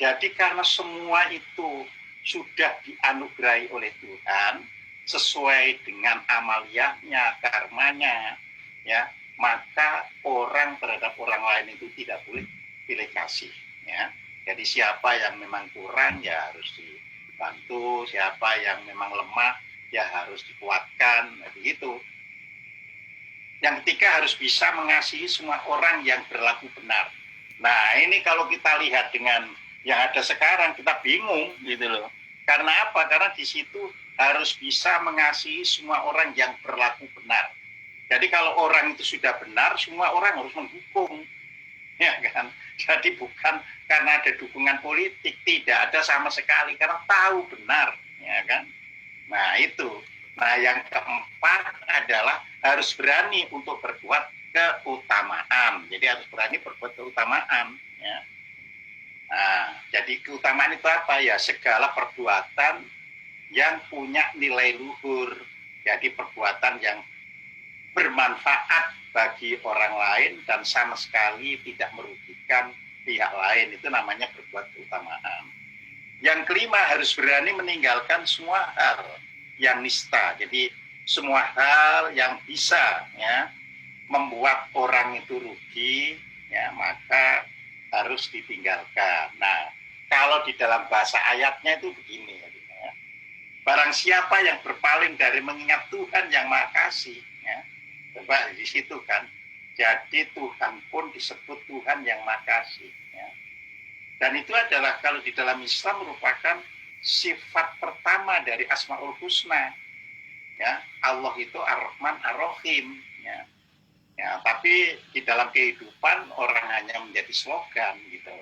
A: jadi karena semua itu sudah dianugerahi oleh Tuhan sesuai dengan amaliyahnya, karmanya ya, maka orang terhadap orang lain itu tidak boleh pilih kasih ya. Jadi siapa yang memang kurang ya harus dibantu, siapa yang memang lemah ya harus dikuatkan, begitu. Yang ketiga harus bisa mengasihi semua orang yang berlaku benar. Nah ini kalau kita lihat dengan yang ada sekarang kita bingung gitu loh. Karena apa? Karena di situ harus bisa mengasihi semua orang yang berlaku benar. Jadi kalau orang itu sudah benar, semua orang harus mendukung, ya kan? Jadi bukan karena ada dukungan politik, tidak ada sama sekali, karena tahu benar, ya kan? Nah itu. Nah yang keempat adalah harus berani untuk berbuat keutamaan. Jadi harus berani berbuat keutamaan. Ya. Nah, jadi keutamaan itu apa ya? Segala perbuatan yang punya nilai luhur. Jadi perbuatan yang bermanfaat bagi orang lain dan sama sekali tidak merugikan pihak lain. Itu namanya berbuat keutamaan. Yang kelima harus berani meninggalkan semua hal yang nista. Jadi semua hal yang bisa ya membuat orang itu rugi, ya maka harus ditinggalkan. Nah, kalau di dalam bahasa ayatnya itu begini, ya. Barang siapa yang berpaling dari mengingat Tuhan yang Maha Kasih, ya, coba di situ kan. Jadi Tuhan pun disebut Tuhan yang Maha Kasih. Ya. Dan itu adalah kalau di dalam Islam merupakan sifat pertama dari Asmaul Husna. Ya, Allah itu Ar-Rahman Ar-Rahim. Ya. Ya, tapi di dalam kehidupan orang hanya menjadi slogan gitu,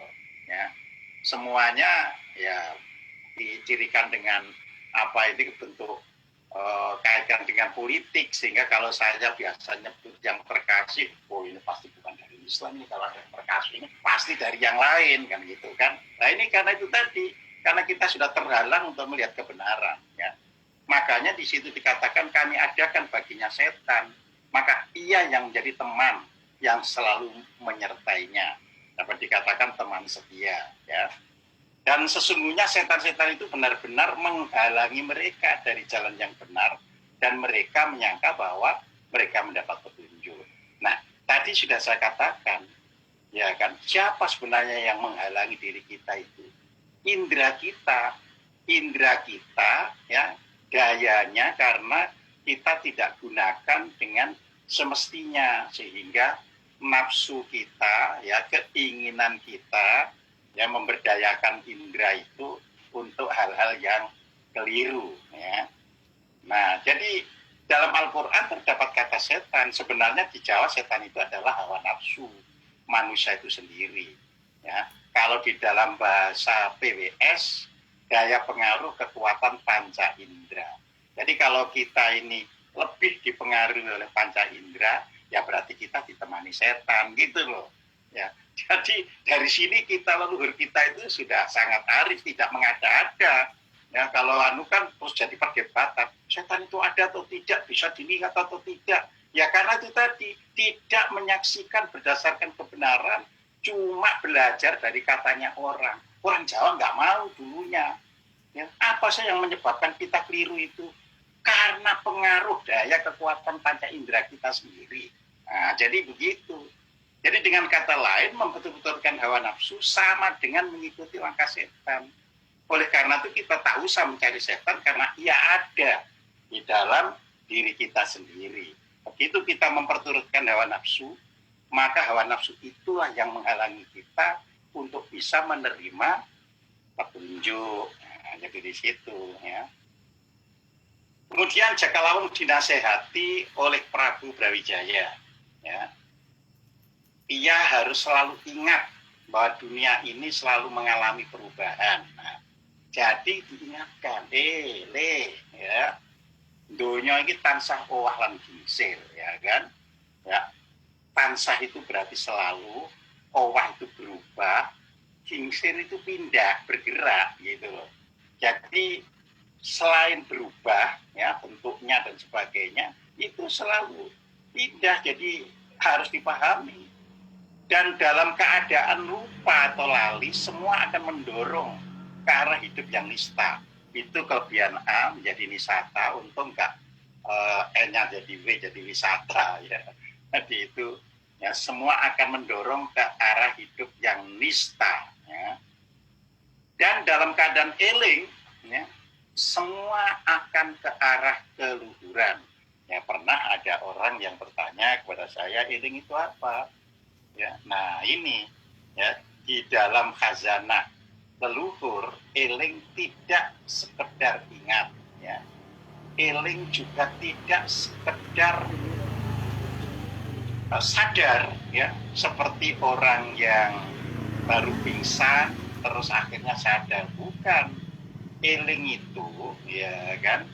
A: ya. Semuanya ya dicirikan dengan apa itu bentuk kaitan dengan politik, sehingga kalau saya biasa nyebut yang terkasih, oh ini pasti bukan dari Islam, ini kalau yang terkasih ini pasti dari yang lain kan gitu kan. Nah ini karena itu tadi, karena kita sudah terhalang untuk melihat kebenaran, ya. Makanya di situ dikatakan kami adakan baginya setan. Maka ia yang menjadi teman yang selalu menyertainya. Dapat dikatakan teman setia. Ya. Dan sesungguhnya setan-setan itu benar-benar menghalangi mereka dari jalan yang benar. Dan mereka menyangka bahwa mereka mendapat petunjuk. Nah, tadi sudah saya katakan, ya kan, siapa sebenarnya yang menghalangi diri kita itu? Indra kita, ya, dayanya karena kita tidak gunakan dengan semestinya, sehingga nafsu kita, ya keinginan kita, ya memberdayakan indera itu untuk hal-hal yang keliru, ya. Nah, jadi dalam Al-Quran terdapat kata setan. Sebenarnya di Jawa setan itu adalah hawa nafsu manusia itu sendiri, ya. Kalau di dalam bahasa PWS, daya pengaruh kekuatan panca indera. Jadi kalau kita ini lebih dipengaruhi oleh panca indera, ya berarti kita ditemani setan gitu loh. Ya, jadi dari sini kita, leluhur kita itu sudah sangat arif, tidak mengada-ada. Ya, kalau kan terus jadi perdebatan, setan itu ada atau tidak, bisa dilihat atau tidak. Ya karena itu tadi, tidak menyaksikan berdasarkan kebenaran, cuma belajar dari katanya orang. Orang Jawa nggak mau dulunya. Ya, apa sih yang menyebabkan kita keliru itu? Karena pengaruh daya kekuatan panca indera kita sendiri. Nah, jadi begitu. Jadi dengan kata lain, membetul-betulkan hawa nafsu sama dengan mengikuti langkah setan. Oleh karena itu kita tak usah mencari setan karena ia ada di dalam diri kita sendiri. Begitu kita memperturutkan hawa nafsu, maka hawa nafsu itulah yang menghalangi kita untuk bisa menerima petunjuk. Nah, jadi di situ, ya. Kemudian Jakalawung dinasehati oleh Prabu Brawijaya. Ya. Ia harus selalu ingat bahwa dunia ini selalu mengalami perubahan. Nah, jadi diingatkan, ya, dunia ini tansah owah lan gingsir, ya kan? Ya, tansah itu berarti selalu, owah itu berubah, gingsir itu pindah, bergerak, gitu loh. Jadi selain berubah ya bentuknya dan sebagainya, itu selalu pindah, jadi harus dipahami. Dan dalam keadaan lupa atau lali, semua akan mendorong ke arah hidup yang nista. Itu kelebihan A menjadi nisata, untung enggak E-nya jadi W jadi wisata, ya. Jadi itu ya semua akan mendorong ke arah hidup yang nista, ya. Dan dalam keadaan eling, ya, semua akan ke arah keluhuran. Ya, pernah ada orang yang bertanya kepada saya, eling itu apa? Ya, nah ini ya di dalam khazanah leluhur, eling tidak sekedar ingat, ya. Eling juga tidak sekedar sadar, ya, seperti orang yang baru pingsan terus akhirnya sadar. Bukan. Eling itu, ya kan,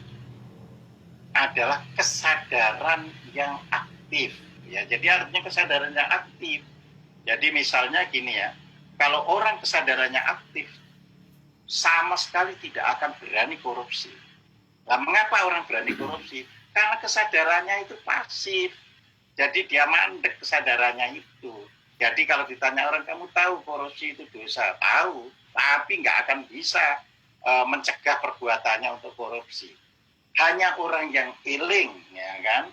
A: adalah kesadaran yang aktif, ya. Jadi artinya kesadaran yang aktif. Jadi misalnya gini ya, kalau orang kesadarannya aktif, sama sekali tidak akan berani korupsi. Nah, mengapa orang berani korupsi? Karena kesadarannya itu pasif. Jadi dia mandek kesadarannya itu. Jadi kalau ditanya orang, kamu tahu korupsi itu dosa? Tahu, tapi nggak akan bisa mencegah perbuatannya untuk korupsi. Hanya orang yang eling, ya kan,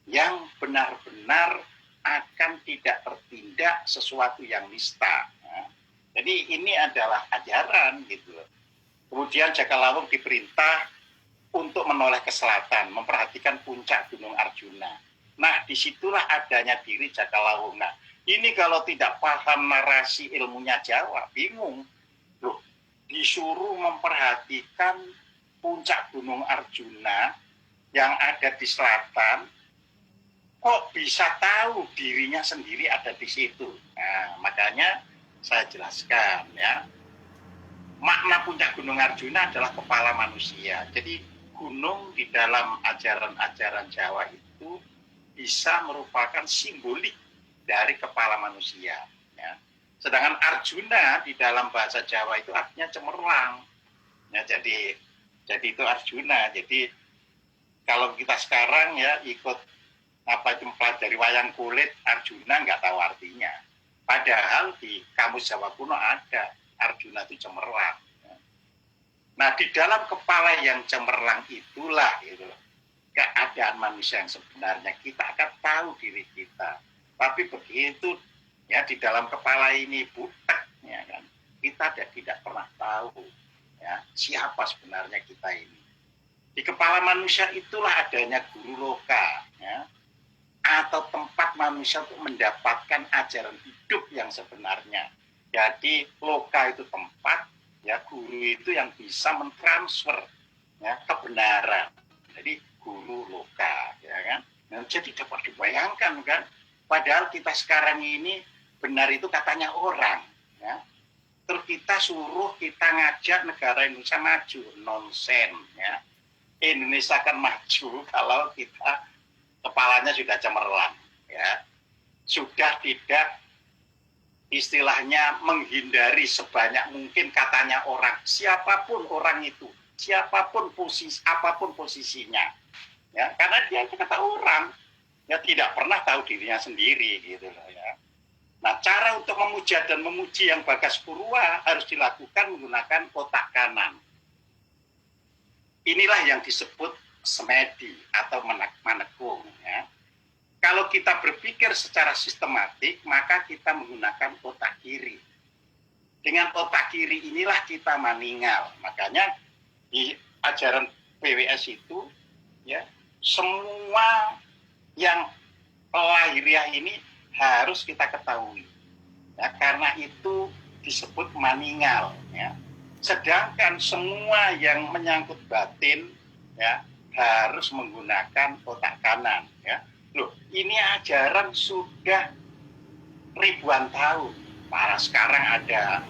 A: yang benar-benar akan tidak bertindak sesuatu yang nista. Ya. Jadi ini adalah ajaran gitu. Kemudian Jaka Lawung diperintah untuk menoleh ke selatan, memperhatikan puncak Gunung Arjuna. Nah, disitulah adanya diri Jaka Lawung. Nah, ini kalau tidak paham narasi ilmunya Jawa, bingung. Loh, disuruh memperhatikan puncak Gunung Arjuna yang ada di selatan, kok bisa tahu dirinya sendiri ada di situ. Nah, makanya saya jelaskan ya. Makna puncak Gunung Arjuna adalah kepala manusia. Jadi gunung di dalam ajaran-ajaran Jawa itu bisa merupakan simbolik dari kepala manusia. Ya. Sedangkan Arjuna di dalam bahasa Jawa itu artinya cemerlang. Ya, jadi itu Arjuna. Jadi kalau kita sekarang ya ikut dari wayang kulit Arjuna nggak tahu artinya. Padahal di kamus Jawa kuno ada Arjuna itu cemerlang. Nah, di dalam kepala yang cemerlang itulah gitu, keadaan manusia yang sebenarnya. Kita akan tahu diri kita. Tapi begitu ya di dalam kepala ini butek, ya kan, kita tidak pernah tahu ya siapa sebenarnya kita ini. Di kepala manusia itulah adanya guru loka, ya, atau tempat manusia untuk mendapatkan ajaran hidup yang sebenarnya. Jadi loka itu tempat, ya, guru itu yang bisa mentransfer ya kebenaran. Jadi guru loka, ya kan. Nah, jadi dapat dibayangkan kan, padahal kita sekarang ini benar itu katanya orang, ya. Terus kita suruh kita ngajak negara Indonesia maju, nonsen, ya. Indonesia akan maju kalau kita kepalanya sudah cemerlang, ya. Sudah tidak istilahnya menghindari sebanyak mungkin katanya orang, siapapun orang itu, siapapun apapun posisinya, ya, karena dia kata orang, ya, tidak pernah tahu dirinya sendiri gitu loh, ya. Nah, cara untuk memuja dan memuji yang Bagas Purwa harus dilakukan menggunakan otak kanan. Inilah yang disebut semedi atau manekung, ya. Kalau kita berpikir secara sistematik, maka kita menggunakan otak kiri. Dengan otak kiri inilah kita meninggal. Makanya di ajaran PWS itu, ya, semua yang lahiriah ini harus kita ketahui. Ya, karena itu disebut meninggal. Ya. Sedangkan semua yang menyangkut batin, ya, harus menggunakan otak kanan. Ya. Loh, ini ajaran sudah ribuan tahun. Malah sekarang ada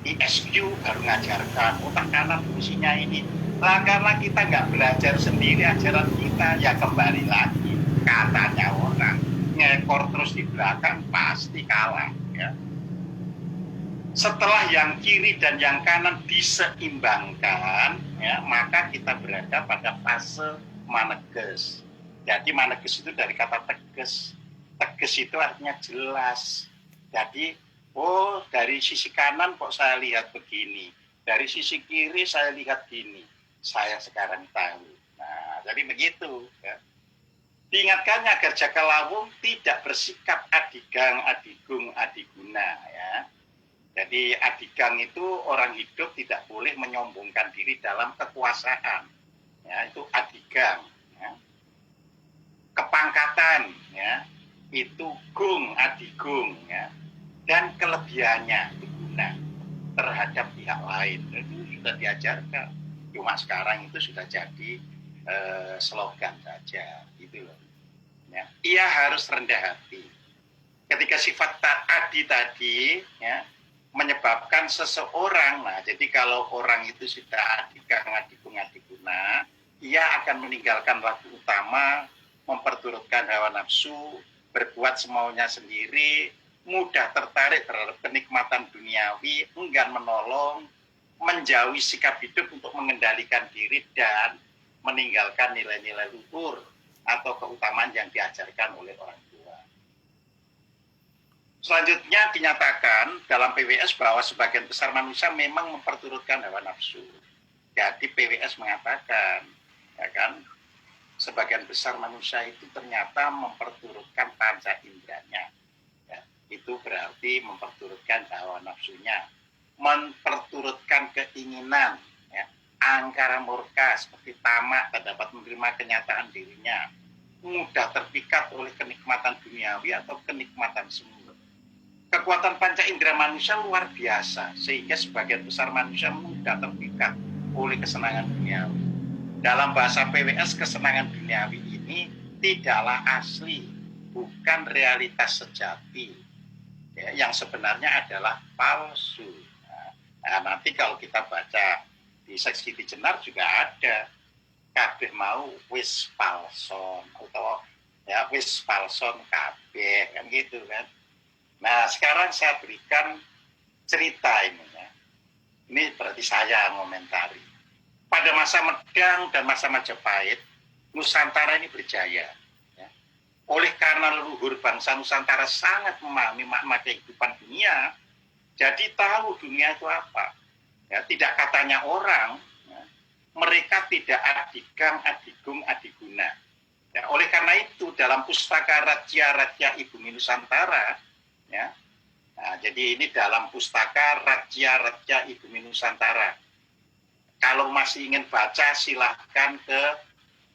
A: ISQ baru ngajarkan otak kanan fungsinya ini. Lah karena kita nggak belajar sendiri ajaran kita, ya kembali lagi katanya orang ngekor terus di belakang pasti kalah. Ya. Setelah yang kiri dan yang kanan diseimbangkan, ya, maka kita berada pada fase maneges. Jadi maneges itu dari kata teges. Teges itu artinya jelas. Jadi, oh, dari sisi kanan kok saya lihat begini. Dari sisi kiri saya lihat gini. Saya sekarang tahu. Nah, jadi begitu. Ya. Diingatkannya agar Jaka Lawung tidak bersikap adigang, adigung, adiguna. Ya. Jadi adigang itu orang hidup tidak boleh menyombongkan diri dalam kekuasaan. Ya, itu adigang. Ya. Kepangkatan, ya, itu gung, adigung, ya, dan kelebihannya itu guna terhadap pihak lain. Itu sudah diajarkan. Cuma sekarang itu sudah jadi slogan saja, gitu loh. Ya. Ia harus rendah hati. Ketika sifat adi tadi, ya, menyebabkan seseorang, nah, jadi kalau orang itu sudah adigang, adigung, adiguna, ia akan meninggalkan laku utama, memperturutkan hawa nafsu, berbuat semaunya sendiri, mudah tertarik terhadap kenikmatan duniawi, enggan menolong, menjauhi sikap hidup untuk mengendalikan diri, dan meninggalkan nilai-nilai luhur atau keutamaan yang diajarkan oleh orang tua. Selanjutnya dinyatakan dalam PWS bahwa sebagian besar manusia memang memperturutkan hawa nafsu. Jadi PWS mengatakan, ya kan? Sebagian besar manusia itu ternyata memperturutkan panca inderanya. Ya, itu berarti memperturutkan hawa nafsunya, memperturutkan keinginan, ya, angkara murka seperti tamak tak dapat menerima kenyataan dirinya, mudah terpikat oleh kenikmatan duniawi atau kenikmatan semu. Kekuatan panca indera manusia luar biasa, sehingga sebagian besar manusia mudah terpikat oleh kesenangan duniawi. Dalam bahasa PWS, kesenangan duniawi ini tidaklah asli, bukan realitas sejati, ya, yang sebenarnya adalah palsu. Nah, nanti kalau kita baca di seksi Jenar juga ada, kabeh mau wis palson, atau ya wis palson kabeh, kan gitu kan. Nah, sekarang saya berikan cerita ini, ya. Ini berarti saya ngomentari. Pada masa Medang dan masa Majapahit, Nusantara ini berjaya. Ya. Oleh karena leluhur bangsa Nusantara sangat memahami makna kehidupan dunia, jadi tahu dunia itu apa. Ya, tidak katanya orang, ya, mereka tidak adigang, adigung, adiguna. Ya, oleh karena itu, dalam pustaka Raja Ibu Nusantara, ya, nah, jadi ini dalam pustaka Raja Ibu Nusantara. Kalau masih ingin baca, silahkan ke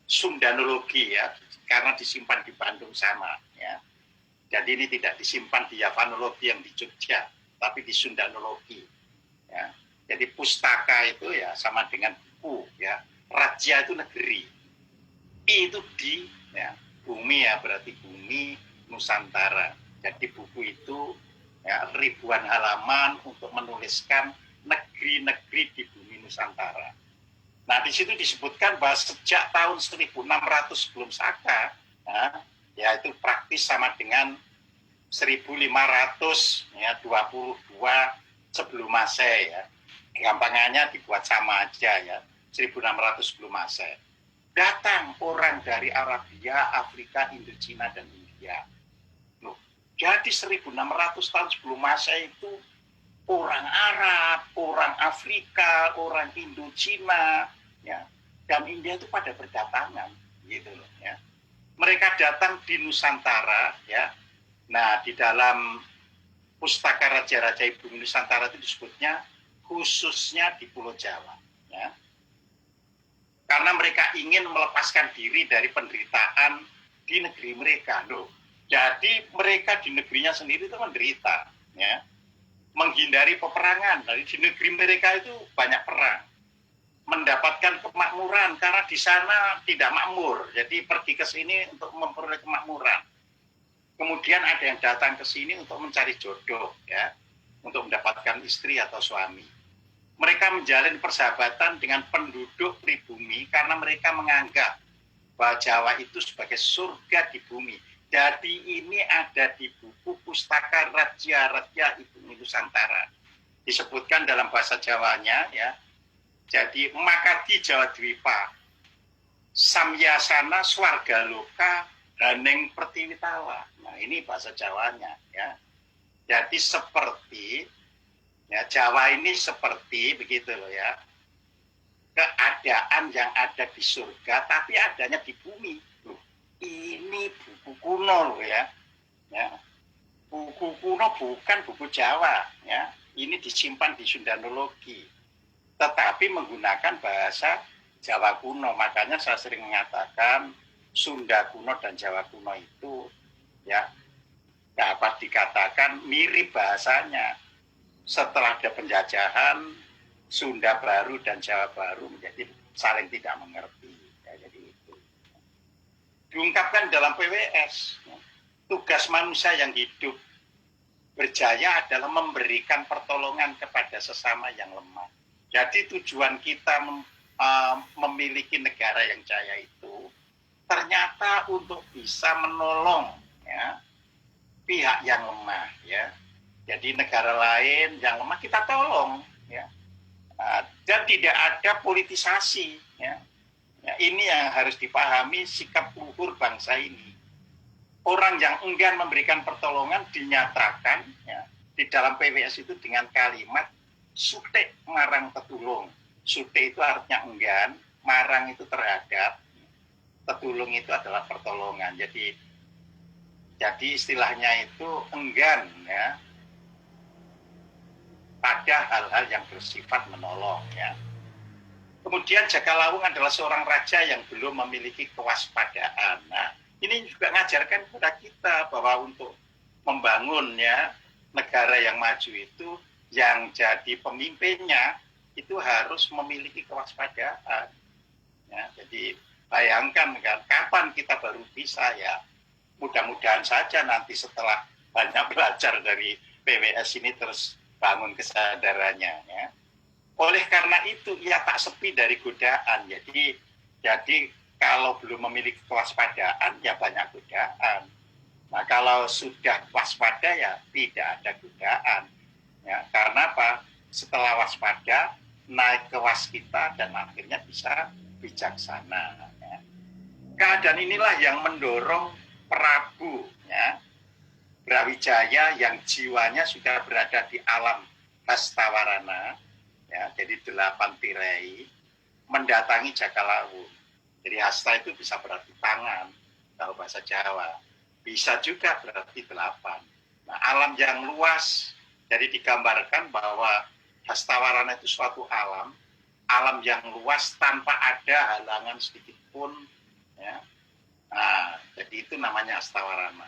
A: Sundanologi, ya, karena disimpan di Bandung sana. Ya. Jadi ini tidak disimpan di Yavanologi yang di Jogja, tapi di Sundanologi. Ya. Jadi pustaka itu ya sama dengan buku, ya. Raja itu negeri, I itu di, ya, bumi, ya, berarti bumi Nusantara. Jadi buku itu, ya, ribuan halaman untuk menuliskan negeri-negeri di bumi Nusantara. Nah, di situ disebutkan bahwa sejak tahun 1600 sebelum Saka, ya itu praktis sama dengan 1500, ya, 22 sebelum Masehi, ya. Gampangannya dibuat sama aja, ya, 1600 sebelum Masehi. Datang orang dari Arabia, Afrika, Indochina, dan India. Jadi 1600 tahun sebelum Masehi itu orang Arab, orang Afrika, orang Indochina, ya, dan India itu pada berdatangan, gitu loh, ya. Mereka datang di Nusantara, ya. Nah, di dalam pustaka Raja Ibu Nusantara itu disebutnya khususnya di Pulau Jawa, ya. Karena mereka ingin melepaskan diri dari penderitaan di negeri mereka, loh. Jadi mereka di negerinya sendiri itu menderita, ya, menghindari peperangan. Dari di negeri mereka itu banyak perang, mendapatkan kemakmuran karena di sana tidak makmur. Jadi pergi ke sini untuk memperoleh kemakmuran. Kemudian ada yang datang ke sini untuk mencari jodoh, ya, untuk mendapatkan istri atau suami. Mereka menjalin persahabatan dengan penduduk pribumi karena mereka menganggap bahwa Jawa itu sebagai surga di bumi. Jadi ini ada di buku pustaka Raja Ibu Nusantara. Disebutkan dalam bahasa Jawanya, ya. Jadi makati Jawa Dwipa, samyasana swarga loka haneng pertiwitala. Nah, ini bahasa Jawanya, ya. Jadi seperti, ya, Jawa ini seperti begitu loh, ya. Keadaan yang ada di surga tapi adanya di bumi. Ini buku kuno loh, ya. Ya. Buku kuno bukan buku Jawa, ya. Ini disimpan di Sundanologi, tetapi menggunakan bahasa Jawa kuno. Makanya saya sering mengatakan Sunda kuno dan Jawa kuno itu, ya, dapat dikatakan mirip bahasanya. Setelah ada penjajahan, Sunda baru dan Jawa baru menjadi saling tidak mengerti. Ya, jadi itu diungkapkan dalam PWS. Tugas manusia yang hidup berjaya adalah memberikan pertolongan kepada sesama yang lemah. Jadi tujuan kita memiliki negara yang jaya itu ternyata untuk bisa menolong, ya, pihak yang lemah, ya. Jadi negara lain yang lemah kita tolong, ya. Dan tidak ada politisasi, ya. Ya, ini yang harus dipahami sikap luhur bangsa ini. Orang yang enggan memberikan pertolongan dinyatakan, ya, di dalam PWS itu dengan kalimat sute marang tetulung. Sute itu artinya enggan, marang itu terhadap tetulung itu adalah pertolongan. Jadi istilahnya itu enggan ya pada hal-hal yang bersifat menolong ya. Kemudian Jakalawung adalah seorang raja yang belum memiliki kewaspadaan. Nah, ini juga mengajarkan kepada kita bahwa untuk membangun ya negara yang maju itu, yang jadi pemimpinnya itu harus memiliki kewaspadaan. Ya, jadi bayangkan kan, kapan kita baru bisa ya. Mudah-mudahan saja nanti setelah banyak belajar dari PWS ini terus bangun kesadarannya ya. Oleh karena itu ia tak sepi dari godaan. Jadi kalau belum memiliki kewaspadaan ya banyak godaan. Nah kalau sudah waspada ya tidak ada godaan. Ya, karena apa? Setelah waspada naik ke waskita dan akhirnya bisa bijaksana. Ya. Keadaan inilah yang mendorong Prabu ya, Brawijaya yang jiwanya sudah berada di alam Hastawarana. Ya, jadi 8 tirai mendatangi Jakalawung. Jadi hasta itu bisa berarti tangan kalau bahasa Jawa. Bisa juga berarti 8. Nah, alam yang luas. Jadi digambarkan bahwa Hastawarana itu suatu alam yang luas tanpa ada halangan sedikit pun. Ya. Nah, jadi itu namanya Hastawarana.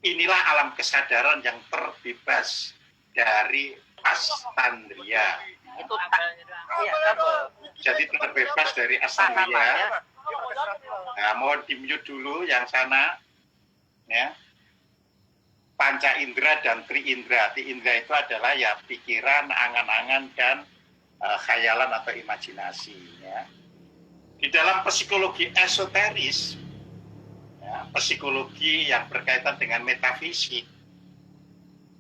A: Inilah alam kesadaran yang terbebas dari astandria.
B: Itu ya,
A: jadi terbebas dari astandria. Nah, mohon di-mute dulu yang sana ya. Panca indera dan tri indera. Tri indera itu adalah ya pikiran, angan-angan dan khayalan atau imajinasi ya. Di dalam psikologi esoteris ya, psikologi yang berkaitan dengan metafisik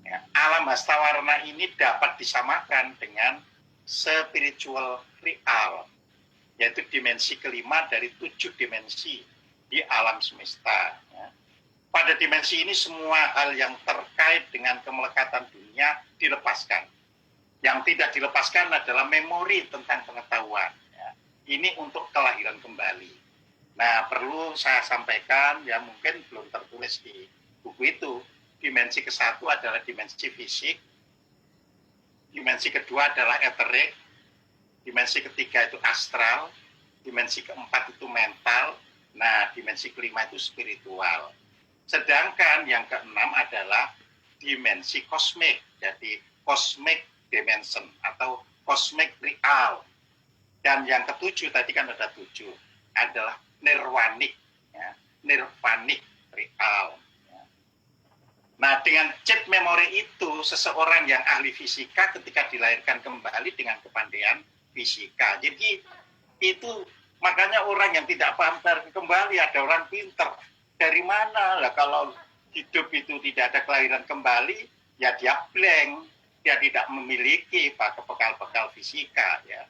A: ya, alam Hastawarana ini dapat disamakan dengan spiritual real, yaitu dimensi kelima dari 7 dimensi di alam semesta. Ya. Pada dimensi ini semua hal yang terkait dengan kemelekatan dunia dilepaskan. Yang tidak dilepaskan adalah memori tentang pengetahuan. Ya. Ini untuk kelahiran kembali. Nah, perlu saya sampaikan, ya mungkin belum tertulis di buku itu, dimensi ke-1 adalah dimensi fisik, dimensi kedua adalah eterik, dimensi ketiga itu astral, dimensi keempat itu mental, nah dimensi kelima itu spiritual. Sedangkan yang keenam adalah dimensi kosmik, jadi cosmic dimension atau cosmic real. Dan yang ketujuh, tadi kan ada 7, adalah nirwanik, ya, nirvanik real. Nah, dengan chip memori itu, seseorang yang ahli fisika ketika dilahirkan kembali dengan kepandaian fisika. Jadi, itu makanya orang yang tidak paham kembali, ada orang pinter. Dari mana? Lah, kalau hidup itu tidak ada kelahiran kembali, ya dia blank. Dia tidak memiliki bekal-bekal fisika. Ya.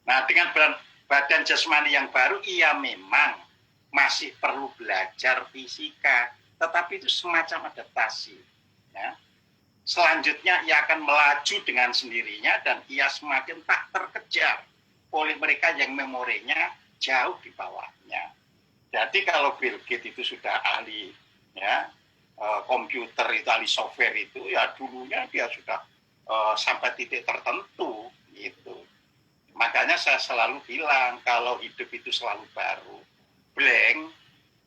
A: Nah, dengan badan jasmani yang baru, ia memang masih perlu belajar fisika. Tetapi itu semacam adaptasi. Ya. Selanjutnya ia akan melaju dengan sendirinya dan ia semakin tak terkejar oleh mereka yang memorinya jauh di bawahnya. Jadi kalau Bill Gates itu sudah ahli ya, komputer itu, ahli software itu, ya dulunya dia sudah sampai titik tertentu gitu. Makanya saya selalu bilang kalau hidup itu selalu baru, blank,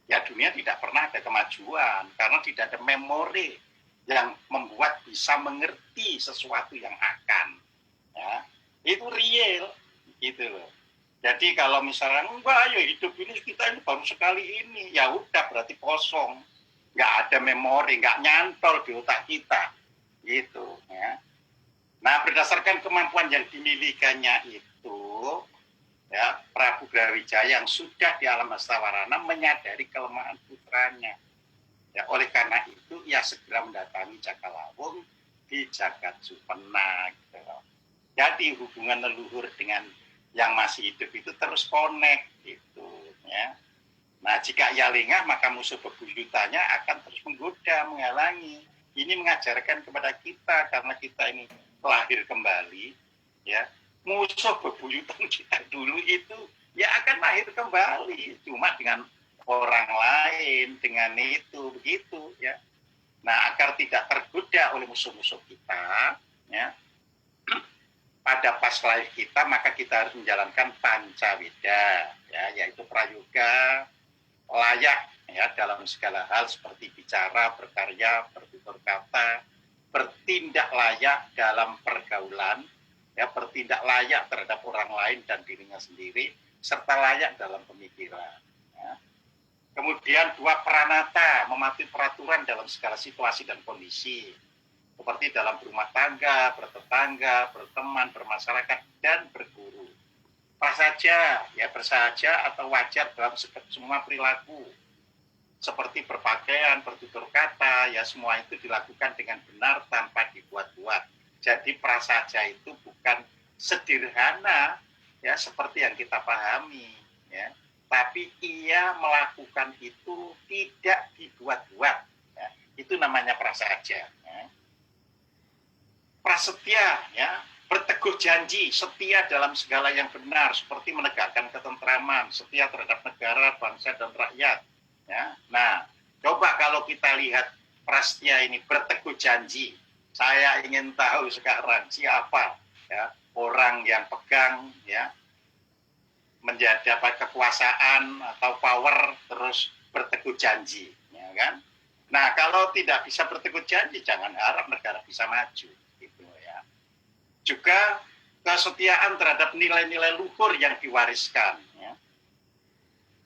A: ya dunia tidak pernah ada kemajuan karena tidak ada memori yang membuat bisa mengerti sesuatu yang akan. Ya, itu real, gitu loh. Jadi kalau misalnya enggak ya hidup ini kita ini baru sekali ini, ya udah berarti kosong, nggak ada memori, nggak nyantol di otak kita, gitu. Ya. Nah berdasarkan kemampuan yang dimilikannya itu. Ya, Prabu Brawijaya yang sudah di alam Hastawarana menyadari kelemahan putranya. Ya, oleh karena itu ia segera mendatangi Jakalawung di Jagat Supena. Gitu. Jadi hubungan leluhur dengan yang masih hidup itu terus connect gitu. Ya. Nah jika ia lengah maka musuh bebuyutannya akan terus menggoda, menghalangi. Ini mengajarkan kepada kita karena kita ini lahir kembali. Ya. Musuh bebuyutan kita dulu itu ya akan lahir kembali, cuma dengan orang lain, dengan itu begitu ya. Nah, agar tidak tergoda oleh musuh-musuh kita, ya, pada pas lahir kita maka kita harus menjalankan pancawida, ya, yaitu prayoga layak ya dalam segala hal seperti bicara, berkarya, bertutur kata, bertindak layak dalam pergaulan, ya, bertindak layak terhadap orang lain dan dirinya sendiri, serta layak dalam pemikiran. Ya. Kemudian 2 pranata, mematuhi peraturan dalam segala situasi dan kondisi, seperti dalam berumah tangga, bertetangga, berteman, bermasyarakat, dan berguru. Prasaja, ya bersahaja atau wajar dalam semua perilaku, seperti berpakaian, bertutur kata, ya semua itu dilakukan dengan benar tanpa dibuat-buat. Jadi prasaja itu bukan sederhana, ya seperti yang kita pahami, ya. Tapi ia melakukan itu tidak dibuat-buat. Ya. Itu namanya prasaja. Ya. Prasetya, ya, berteguh janji, setia dalam segala yang benar, seperti menegakkan ketentraman, setia terhadap negara, bangsa, dan rakyat. Ya. Nah, coba kalau kita lihat prasetya ini, berteguh janji. Saya ingin tahu sekarang siapa ya orang yang pegang ya menjadi apa kekuasaan atau power terus berteguh janji, ya kan? Nah kalau tidak bisa berteguh janji, jangan harap negara bisa maju, gitu ya. Juga kesetiaan terhadap nilai-nilai luhur yang diwariskan. Ya.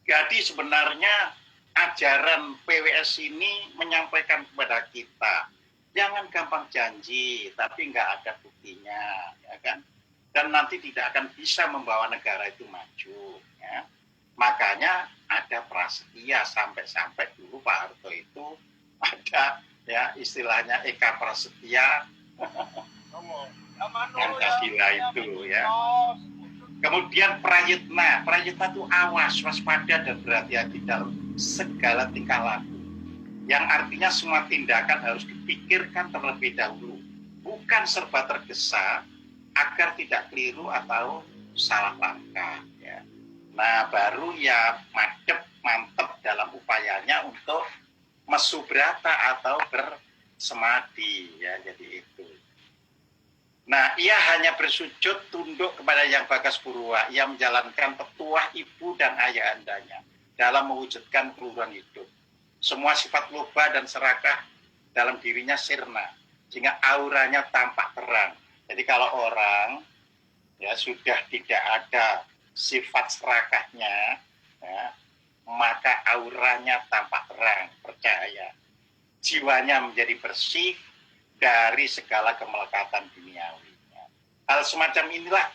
A: Jadi sebenarnya ajaran PWS ini menyampaikan kepada kita, jangan gampang janji, tapi nggak ada buktinya, ya kan? Dan nanti tidak akan bisa membawa negara itu maju. Ya. Makanya ada prasetya, sampai-sampai dulu Pak Harto itu ada ya istilahnya Eka Prasetya Pancasila itu ya. Kemudian prayitna itu awas, waspada dan berhati-hati dalam segala tingkah laku. Yang artinya semua tindakan harus dipikirkan terlebih dahulu, bukan serba tergesa agar tidak keliru atau salah langkah. Ya. Nah, baru ya mantep dalam upayanya untuk mesubrata atau bersemadi, ya, jadi itu. Nah, ia hanya bersujud tunduk kepada Yang Bagas Purwa. Ia menjalankan petuah ibu dan ayahandanya dalam mewujudkan keluhuran hidup. Semua sifat loba dan serakah dalam dirinya sirna, sehingga auranya tampak terang. Jadi kalau orang ya sudah tidak ada sifat serakahnya, ya, maka auranya tampak terang, percaya. Jiwanya menjadi bersih dari segala kemelekatan duniawi. Hal semacam inilah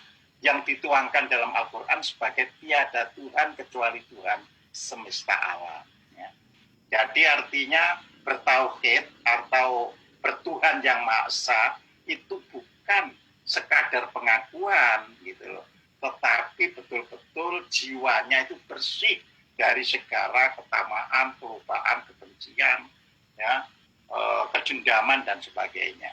A: yang dituangkan dalam Al-Quran sebagai tiada Tuhan kecuali Tuhan semesta alam. Ya. Jadi artinya bertauhid atau bertuhan yang Maha Esa itu bukan sekadar pengakuan gitu loh, tetapi betul-betul jiwanya itu bersih dari segala ketamaan, kelupaan, kebencian, ya, kejendaman dan sebagainya.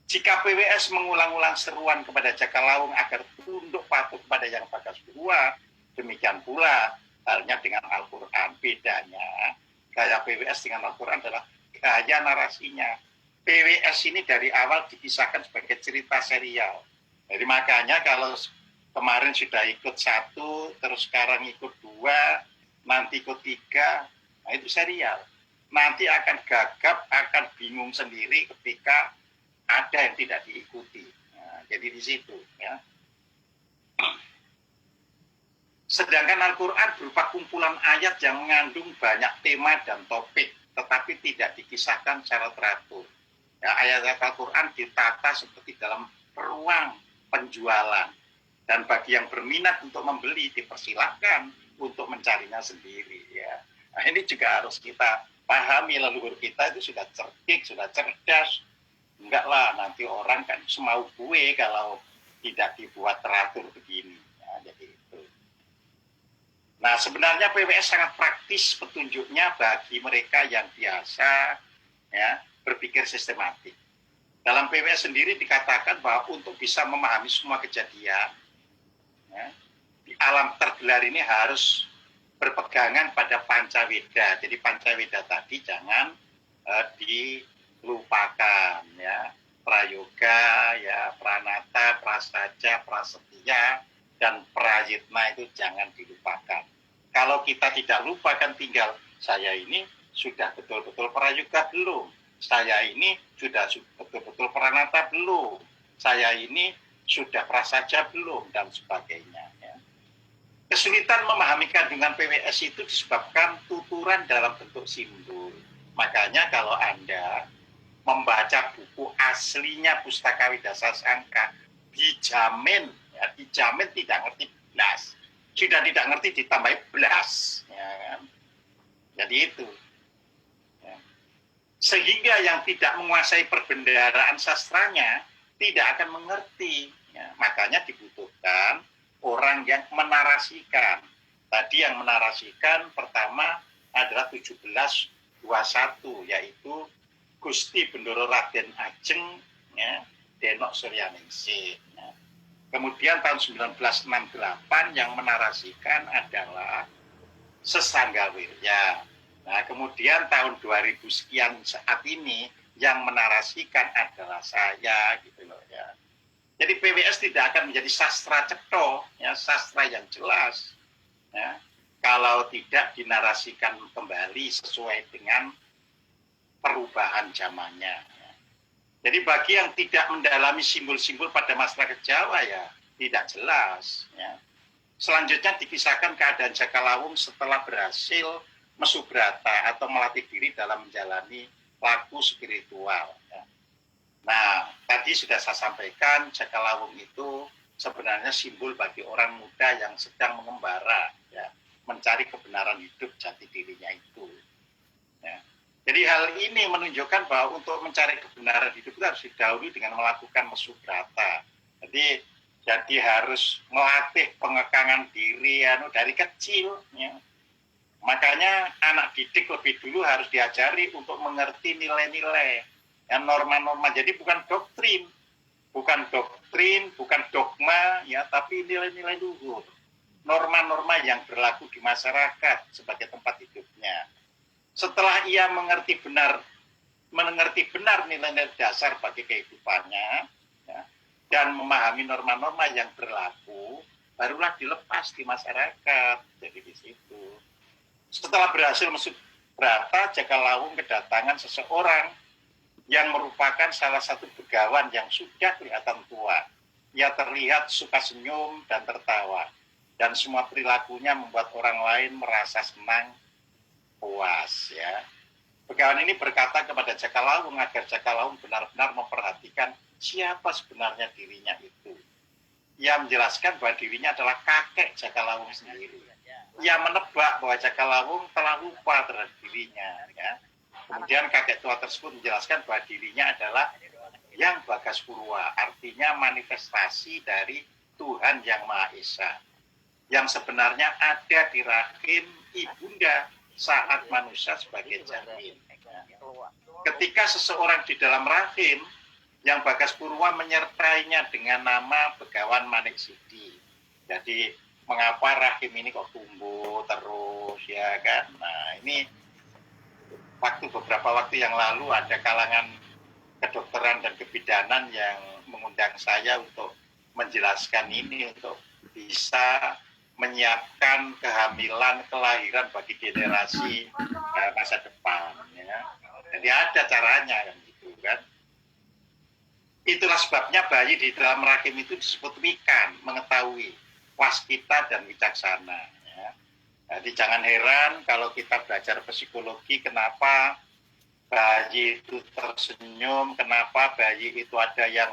A: Jika PWS mengulang-ulang seruan kepada Jakalawung agar tunduk patuh kepada Yang Bagas Purwa, demikian pula halnya dengan Al-Quran. Bedanya gaya PWS dengan Al-Quran adalah gaya narasinya. PWS ini dari awal dipisahkan sebagai cerita serial. Jadi makanya kalau kemarin sudah ikut 1, terus sekarang ikut 2, nanti ikut 3, nah itu serial. Nanti akan gagap, akan bingung sendiri ketika ada yang tidak diikuti. Nah, jadi di situ. Ya. Sedangkan Al-Quran berupa kumpulan ayat yang mengandung banyak tema dan topik, tetapi tidak dikisahkan secara teratur. Ya, ayat-ayat Al-Quran ditata seperti dalam ruang penjualan. Dan bagi yang berminat untuk membeli, dipersilahkan untuk mencarinya sendiri. Ya. Nah, ini juga harus kita pahami, leluhur kita itu sudah cerdik, sudah cerdas. Enggak lah, nanti orang kan semau gue kalau tidak dibuat teratur begini. Ya, jadi itu. Nah, sebenarnya PWS sangat praktis petunjuknya bagi mereka yang biasa ya, berpikir sistematik. Dalam PWS sendiri dikatakan bahwa untuk bisa memahami semua kejadian, ya, di alam tergelar ini harus berpegangan pada Pancaweda. Jadi Pancaweda tadi jangan dilupakan ya. Prayoga, ya, Pranata, Prasaja, Prasetya, dan Prayitna itu jangan dilupakan. Kalau kita tidak lupakan tinggal saya ini sudah betul-betul prayoga belum, saya ini sudah betul-betul Pranata belum, saya ini sudah Prasaja belum, dan sebagainya. Ya. Kesulitan memahami kandungan PWS itu disebabkan tuturan dalam bentuk simbol. Makanya kalau Anda membaca buku aslinya Pustaka Widasa Sangka, dijamin tidak ngerti belas. Sudah tidak ngerti ditambahi belas. Ya kan? Jadi itu. Ya. Sehingga yang tidak menguasai perbendaharaan sastranya tidak akan mengerti. Ya. Makanya dibutuhkan orang yang menarasikan. Tadi yang menarasikan pertama adalah 1721, yaitu Gusti Bendoro Raden Ajeng, ya, Denok Suryaningsih. Ya. Kemudian tahun 1968 yang menarasikan adalah Sesanggawirya. Nah, kemudian tahun 2000 sekian saat ini yang menarasikan adalah saya, gitu loh ya. Jadi PWS tidak akan menjadi sastra cetho, ya, sastra yang jelas, ya, kalau tidak dinarasikan kembali sesuai dengan perubahan zamannya. Jadi bagi yang tidak mendalami simbol-simbol pada masyarakat Jawa ya tidak jelas. Ya. Selanjutnya dikisahkan keadaan Jakalawung setelah berhasil mesubrata atau melatih diri dalam menjalani laku spiritual. Ya. Nah, tadi sudah saya sampaikan Jakalawung itu sebenarnya simbol bagi orang muda yang sedang mengembara, ya, mencari kebenaran hidup jati dirinya itu. Ya. Jadi hal ini menunjukkan bahwa untuk mencari kebenaran hidup itu harus didahului dengan melakukan mesubrata. Jadi harus melatih pengekangan diri dari kecil. Ya. Makanya anak didik lebih dulu harus diajari untuk mengerti nilai-nilai, norma-norma. Jadi bukan doktrin, bukan dogma, ya, tapi nilai-nilai luhur, norma-norma yang berlaku di masyarakat sebagai tempat hidupnya. Setelah ia mengerti benar nilai-nilai dasar bagi kehidupannya, ya, dan memahami norma-norma yang berlaku, barulah dilepas di masyarakat. Jadi di situ. Setelah berhasil mesubrata, Jakalawung kedatangan seseorang yang merupakan salah satu begawan yang sudah kelihatan tua. Ia terlihat suka senyum dan tertawa, dan semua perilakunya membuat orang lain merasa senang, puas, ya. Begawan ini berkata kepada Jakalawung agar Jakalawung benar-benar memperhatikan siapa sebenarnya dirinya itu. Ia menjelaskan bahwa dirinya adalah kakek Jakalawung sendiri. Ia menebak bahwa Jakalawung telah lupa terhadap dirinya. Ya. Kemudian kakek tua tersebut menjelaskan bahwa dirinya adalah Yang Bagas Purwa, artinya manifestasi dari Tuhan Yang Maha Esa, yang sebenarnya ada di rahim ibunda saat manusia sebagai janin. Ketika seseorang di dalam rahim, Yang Bagas Purwa menyertainya dengan nama Begawan Manik Sidi. Jadi mengapa rahim ini kok tumbuh terus, ya kan? Nah, ini beberapa waktu yang lalu ada kalangan kedokteran dan kebidanan yang mengundang saya untuk menjelaskan ini, untuk bisa menyiapkan kehamilan, kelahiran bagi generasi masa depan. Ya. Jadi ada caranya kan gitu kan. Itulah sebabnya bayi di dalam rahim itu disebut wikan, mengetahui, waskita dan wicaksana. Ya. Jadi jangan heran kalau kita belajar psikologi kenapa bayi itu tersenyum, kenapa bayi itu ada yang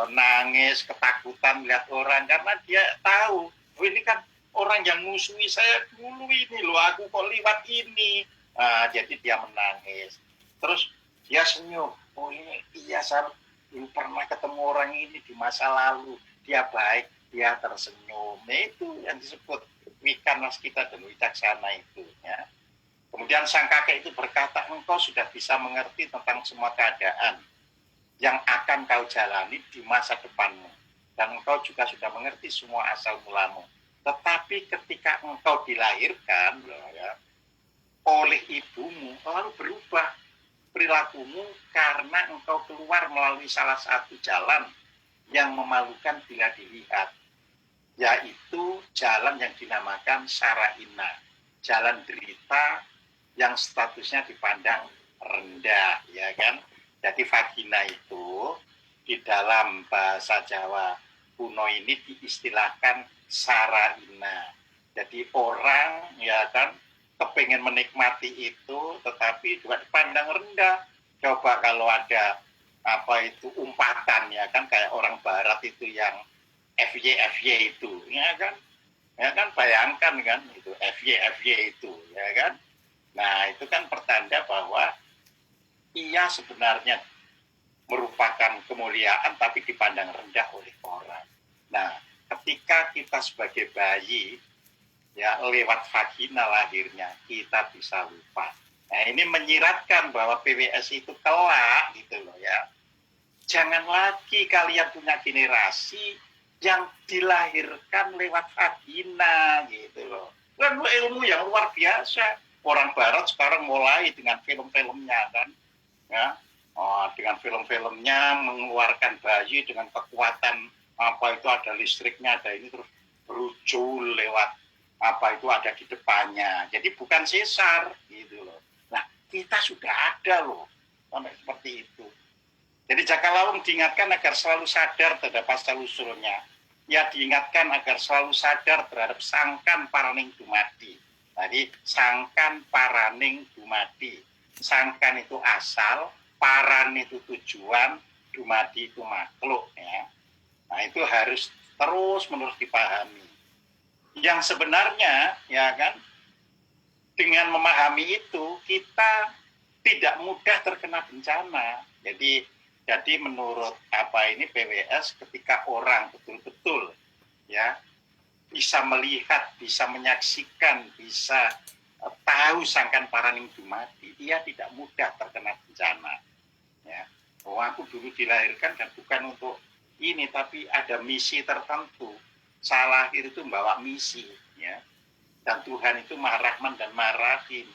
A: nangis, ketakutan melihat orang, karena dia tahu, oh ini kan orang yang musuhi saya dulu ini loh, aku kok liwat ini. Nah, jadi dia menangis. Terus dia senyum, oh ini iya saya dulu pernah ketemu orang ini di masa lalu, dia baik, dia tersenyum. Nah, itu yang disebut wikan waskita dan wicaksana itu. Ya. Kemudian sang kakek itu berkata, engkau sudah bisa mengerti tentang semua keadaan yang akan kau jalani di masa depanmu. Dan engkau juga sudah mengerti semua asal mulamu. Tetapi ketika engkau dilahirkan ya, oleh ibumu, lalu berubah perilakumu karena engkau keluar melalui salah satu jalan yang memalukan bila dilihat, yaitu jalan yang dinamakan Sara'ina, jalan derita yang statusnya dipandang rendah, ya kan? Jadi vagina itu di dalam bahasa Jawa kuno ini diistilahkan Sara'ina. Jadi orang, ya kan, kepengen menikmati itu, tetapi juga dipandang rendah. Coba kalau ada apa itu umpatan, ya kan, kayak orang Barat itu yang FY itu, ya kan bayangkan kan itu FY itu, ya kan. Nah itu kan pertanda bahwa ia sebenarnya merupakan kemuliaan tapi dipandang rendah oleh orang. Nah ketika kita sebagai bayi ya lewat vagina lahirnya kita bisa lupa. Nah ini menyiratkan bahwa PWS itu kelak gitu loh ya. Jangan lagi kalian punya generasi yang dilahirkan lewat vagina gitu loh. Kan ilmu yang luar biasa. Orang Barat sekarang mulai dengan film-filmnya kan, ya, dengan film-filmnya mengeluarkan bayi dengan kekuatan apa itu ada listriknya, ada ini terus berujul lewat apa itu ada di depannya. Jadi bukan sesar gitu loh. Nah kita sudah ada loh sampai seperti itu. Jadi Jaka Lawung diingatkan agar selalu sadar terhadap asal-usulnya. Ya diingatkan agar selalu sadar terhadap sangkan paraning dumadi. Tadi sangkan paraning dumadi. Sangkan itu asal, paran itu tujuan, dumadi itu makhluk. Ya. Nah itu harus terus-menerus dipahami. Yang sebenarnya, ya kan, dengan memahami itu kita tidak mudah terkena bencana. Jadi menurut apa ini PWS ketika orang betul-betul ya bisa melihat, bisa menyaksikan, bisa tahu sangkan paraning dumadi, ia tidak mudah terkena bencana. Ya. Oh aku dulu dilahirkan dan bukan untuk ini, tapi ada misi tertentu. Saya lahir itu membawa misi, ya. Dan Tuhan itu Maha Rahman dan Maha Rahim.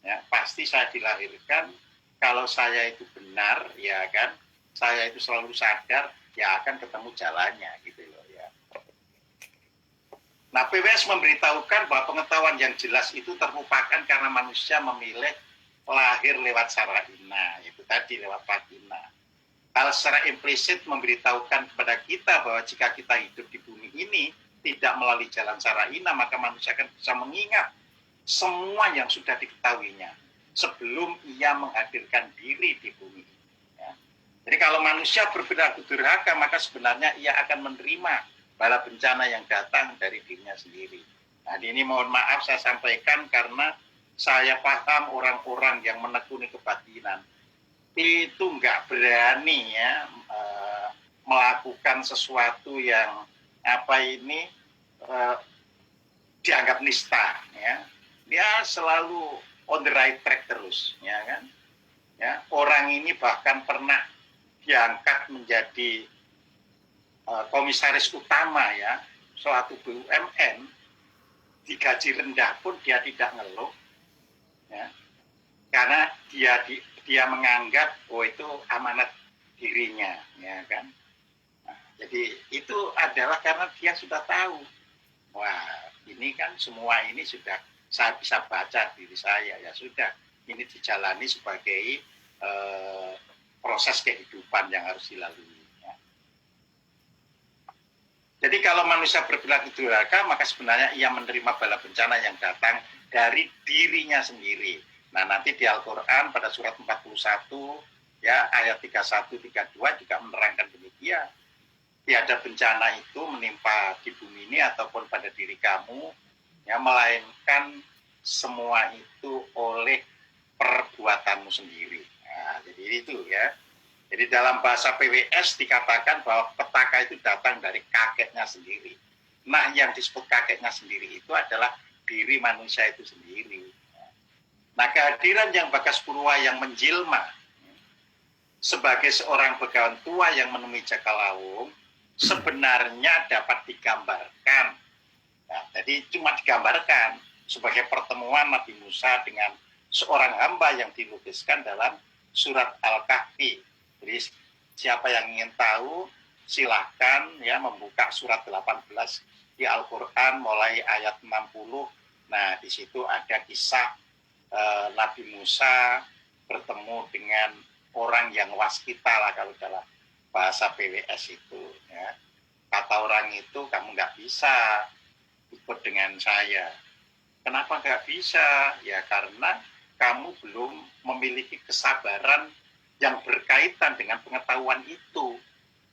A: Ya, pasti saya dilahirkan kalau saya itu benar, ya kan, saya itu selalu sadar, ya akan ketemu jalannya, gitu loh ya. Nah, PWS memberitahukan bahwa pengetahuan yang jelas itu terlupakan karena manusia memilih lahir lewat sara'ina, itu tadi lewat vagina. Hal secara implisit memberitahukan kepada kita bahwa jika kita hidup di bumi ini tidak melalui jalan sara'ina, maka manusia akan bisa mengingat semua yang sudah diketahuinya sebelum ia menghadirkan diri di bumi. Ya. Jadi kalau manusia berperilaku durhaka, maka sebenarnya ia akan menerima bala bencana yang datang dari dirinya sendiri. Nah ini mohon maaf saya sampaikan karena saya paham orang-orang yang menekuni kebatinan itu nggak berani ya melakukan sesuatu yang apa ini dianggap nista ya. Dia selalu on the right track terus ya kan. Ya, orang ini bahkan pernah diangkat menjadi komisaris utama ya suatu BUMN, digaji rendah pun dia tidak ngeluh ya, karena dia menganggap oh itu amanat dirinya ya kan. Nah, jadi itu adalah karena dia sudah tahu wah ini kan semua ini sudah saya bisa baca diri saya, ya sudah ini dijalani sebagai proses kehidupan yang harus dilalui. Jadi kalau manusia berperilaku durhaka, maka sebenarnya ia menerima bala bencana yang datang dari dirinya sendiri. Nah nanti di Al-Quran pada surat 41 ya ayat 31-32 juga menerangkan demikian. Tiada bencana itu menimpa di bumi ini ataupun pada diri kamu, ya melainkan semua itu oleh perbuatanmu sendiri. Nah, jadi itu ya. Jadi dalam bahasa PWS dikatakan bahwa petaka itu datang dari kakeknya sendiri. Nah yang disebut kakeknya sendiri itu adalah diri manusia itu sendiri. Nah kehadiran yang Bagas Purwa yang menjelma sebagai seorang begawan tua yang menemui Jaka Lawung sebenarnya dapat digambarkan Nah, jadi cuma digambarkan sebagai pertemuan Nabi Musa dengan seorang hamba yang dilukiskan dalam surat Al-Kahfi. Jadi siapa yang ingin tahu silahkan ya membuka surat 18 di Al-Quran mulai ayat 60. Nah, di situ ada kisah Nabi Musa bertemu dengan orang yang waskita lah kalau dalam bahasa PWS itu. Ya. Kata orang itu, kamu nggak bisa ikut dengan saya. Kenapa nggak bisa? Ya karena kamu belum memiliki kesabaran yang berkaitan dengan pengetahuan itu.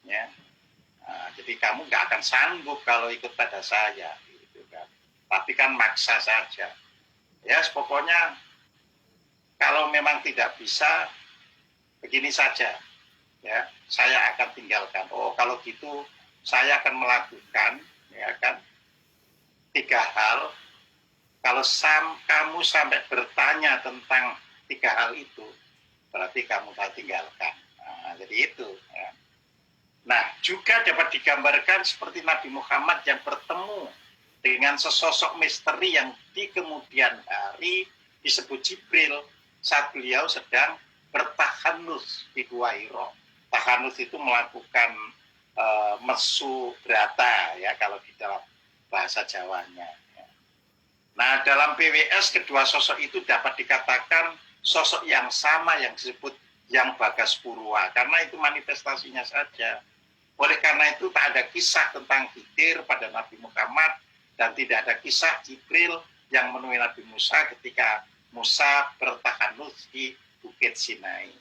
A: Ya. Nah, jadi kamu nggak akan sanggup kalau ikut pada saya. Gitu kan. Tapi kan maksa saja. Ya pokoknya kalau memang tidak bisa, begini saja. Ya, saya akan tinggalkan. Oh kalau gitu saya akan melakukan ya kan 3 hal. Kalau kamu sampai bertanya tentang 3 hal itu, berarti kamu akan tinggalkan. Nah, jadi itu. Ya. Nah, juga dapat digambarkan seperti Nabi Muhammad yang bertemu dengan sesosok misteri yang di kemudian hari disebut Jibril saat beliau sedang bertahanus di Gua Hira. Tahanus itu melakukan mesu brata ya kalau di dalam bahasa Jawanya. Nah, dalam PWS kedua sosok itu dapat dikatakan sosok yang sama yang disebut yang Bagas Purwa karena itu manifestasinya saja. Oleh karena itu tak ada kisah tentang Khidir pada Nabi Muhammad dan tidak ada kisah Jibril yang menemui Nabi Musa ketika Musa bertahanus di Bukit Sinai.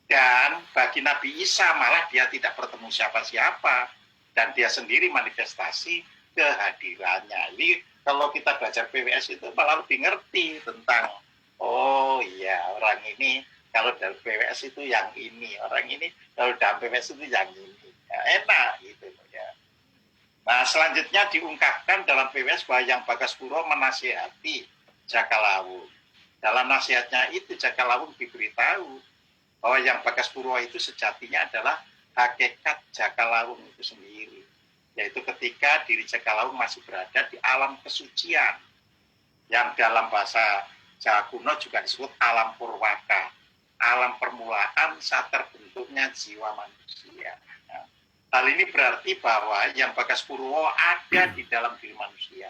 A: Dan bagi Nabi Isa malah dia tidak bertemu siapa-siapa dan dia sendiri manifestasi kehadirannya. Jadi kalau kita belajar PWS itu malah lebih ngerti tentang oh iya orang ini kalau dalam PWS itu yang ini, orang ini kalau dalam PWS itu yang ini. Ya, enak gitu ya. Nah selanjutnya diungkapkan dalam PWS bahwa yang Bagas Purwa menasihati Jakalawung. Dalam nasihatnya itu Jakalawung diberitahu bahwa yang Bagas Purwa itu sejatinya adalah hakikat Jakalawung itu sendiri. Yaitu ketika diri Jakalawung masih berada di alam kesucian. Yang dalam bahasa Jawa kuno juga disebut alam purwaka. Alam permulaan saat terbentuknya jiwa manusia. Nah, hal ini berarti bahwa yang Bagas Purwa ada di dalam diri manusia.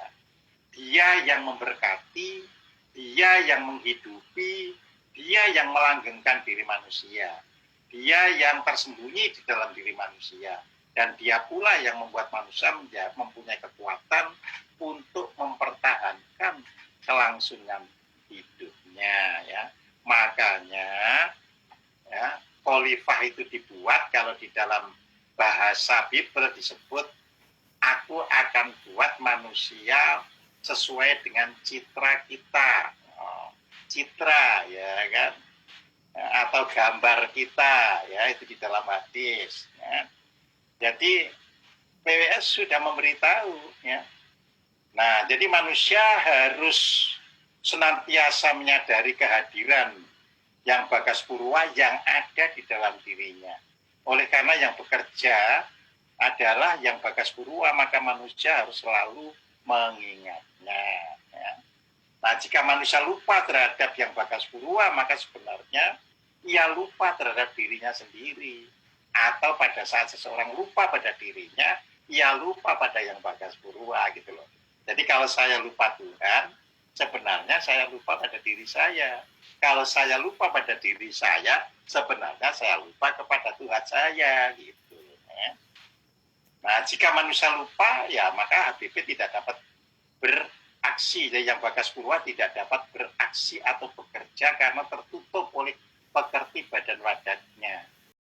A: Dia yang memberkati, dia yang menghidupi, dia yang melanggengkan diri manusia. Dia yang tersembunyi di dalam diri manusia. Dan dia pula yang membuat manusia mempunyai kekuatan untuk mempertahankan kelangsungan hidupnya. Ya. Makanya ya, khalifah itu dibuat kalau di dalam bahasa Bible disebut aku akan buat manusia sesuai dengan citra kita. Citra ya kan atau gambar kita ya itu di dalam hadis ya. Jadi PWS sudah memberitahu ya. Nah, jadi manusia harus senantiasa menyadari kehadiran yang Bagas Purwa yang ada di dalam dirinya. Oleh karena yang bekerja adalah yang Bagas Purwa, maka manusia harus selalu mengingatnya ya. Nah, jika manusia lupa terhadap yang Bagas Purwa, maka sebenarnya ia lupa terhadap dirinya sendiri. Atau pada saat seseorang lupa pada dirinya, ia lupa pada yang Bagas Purwa gitu loh. Jadi kalau saya lupa Tuhan, sebenarnya saya lupa pada diri saya. Kalau saya lupa pada diri saya, sebenarnya saya lupa kepada Tuhan saya gitu. Ya. Nah, jika manusia lupa, ya maka HBP tidak dapat beraksi. Jadi yang Bagas Purwa tidak dapat beraksi atau bekerja karena tertutup oleh pekerti badan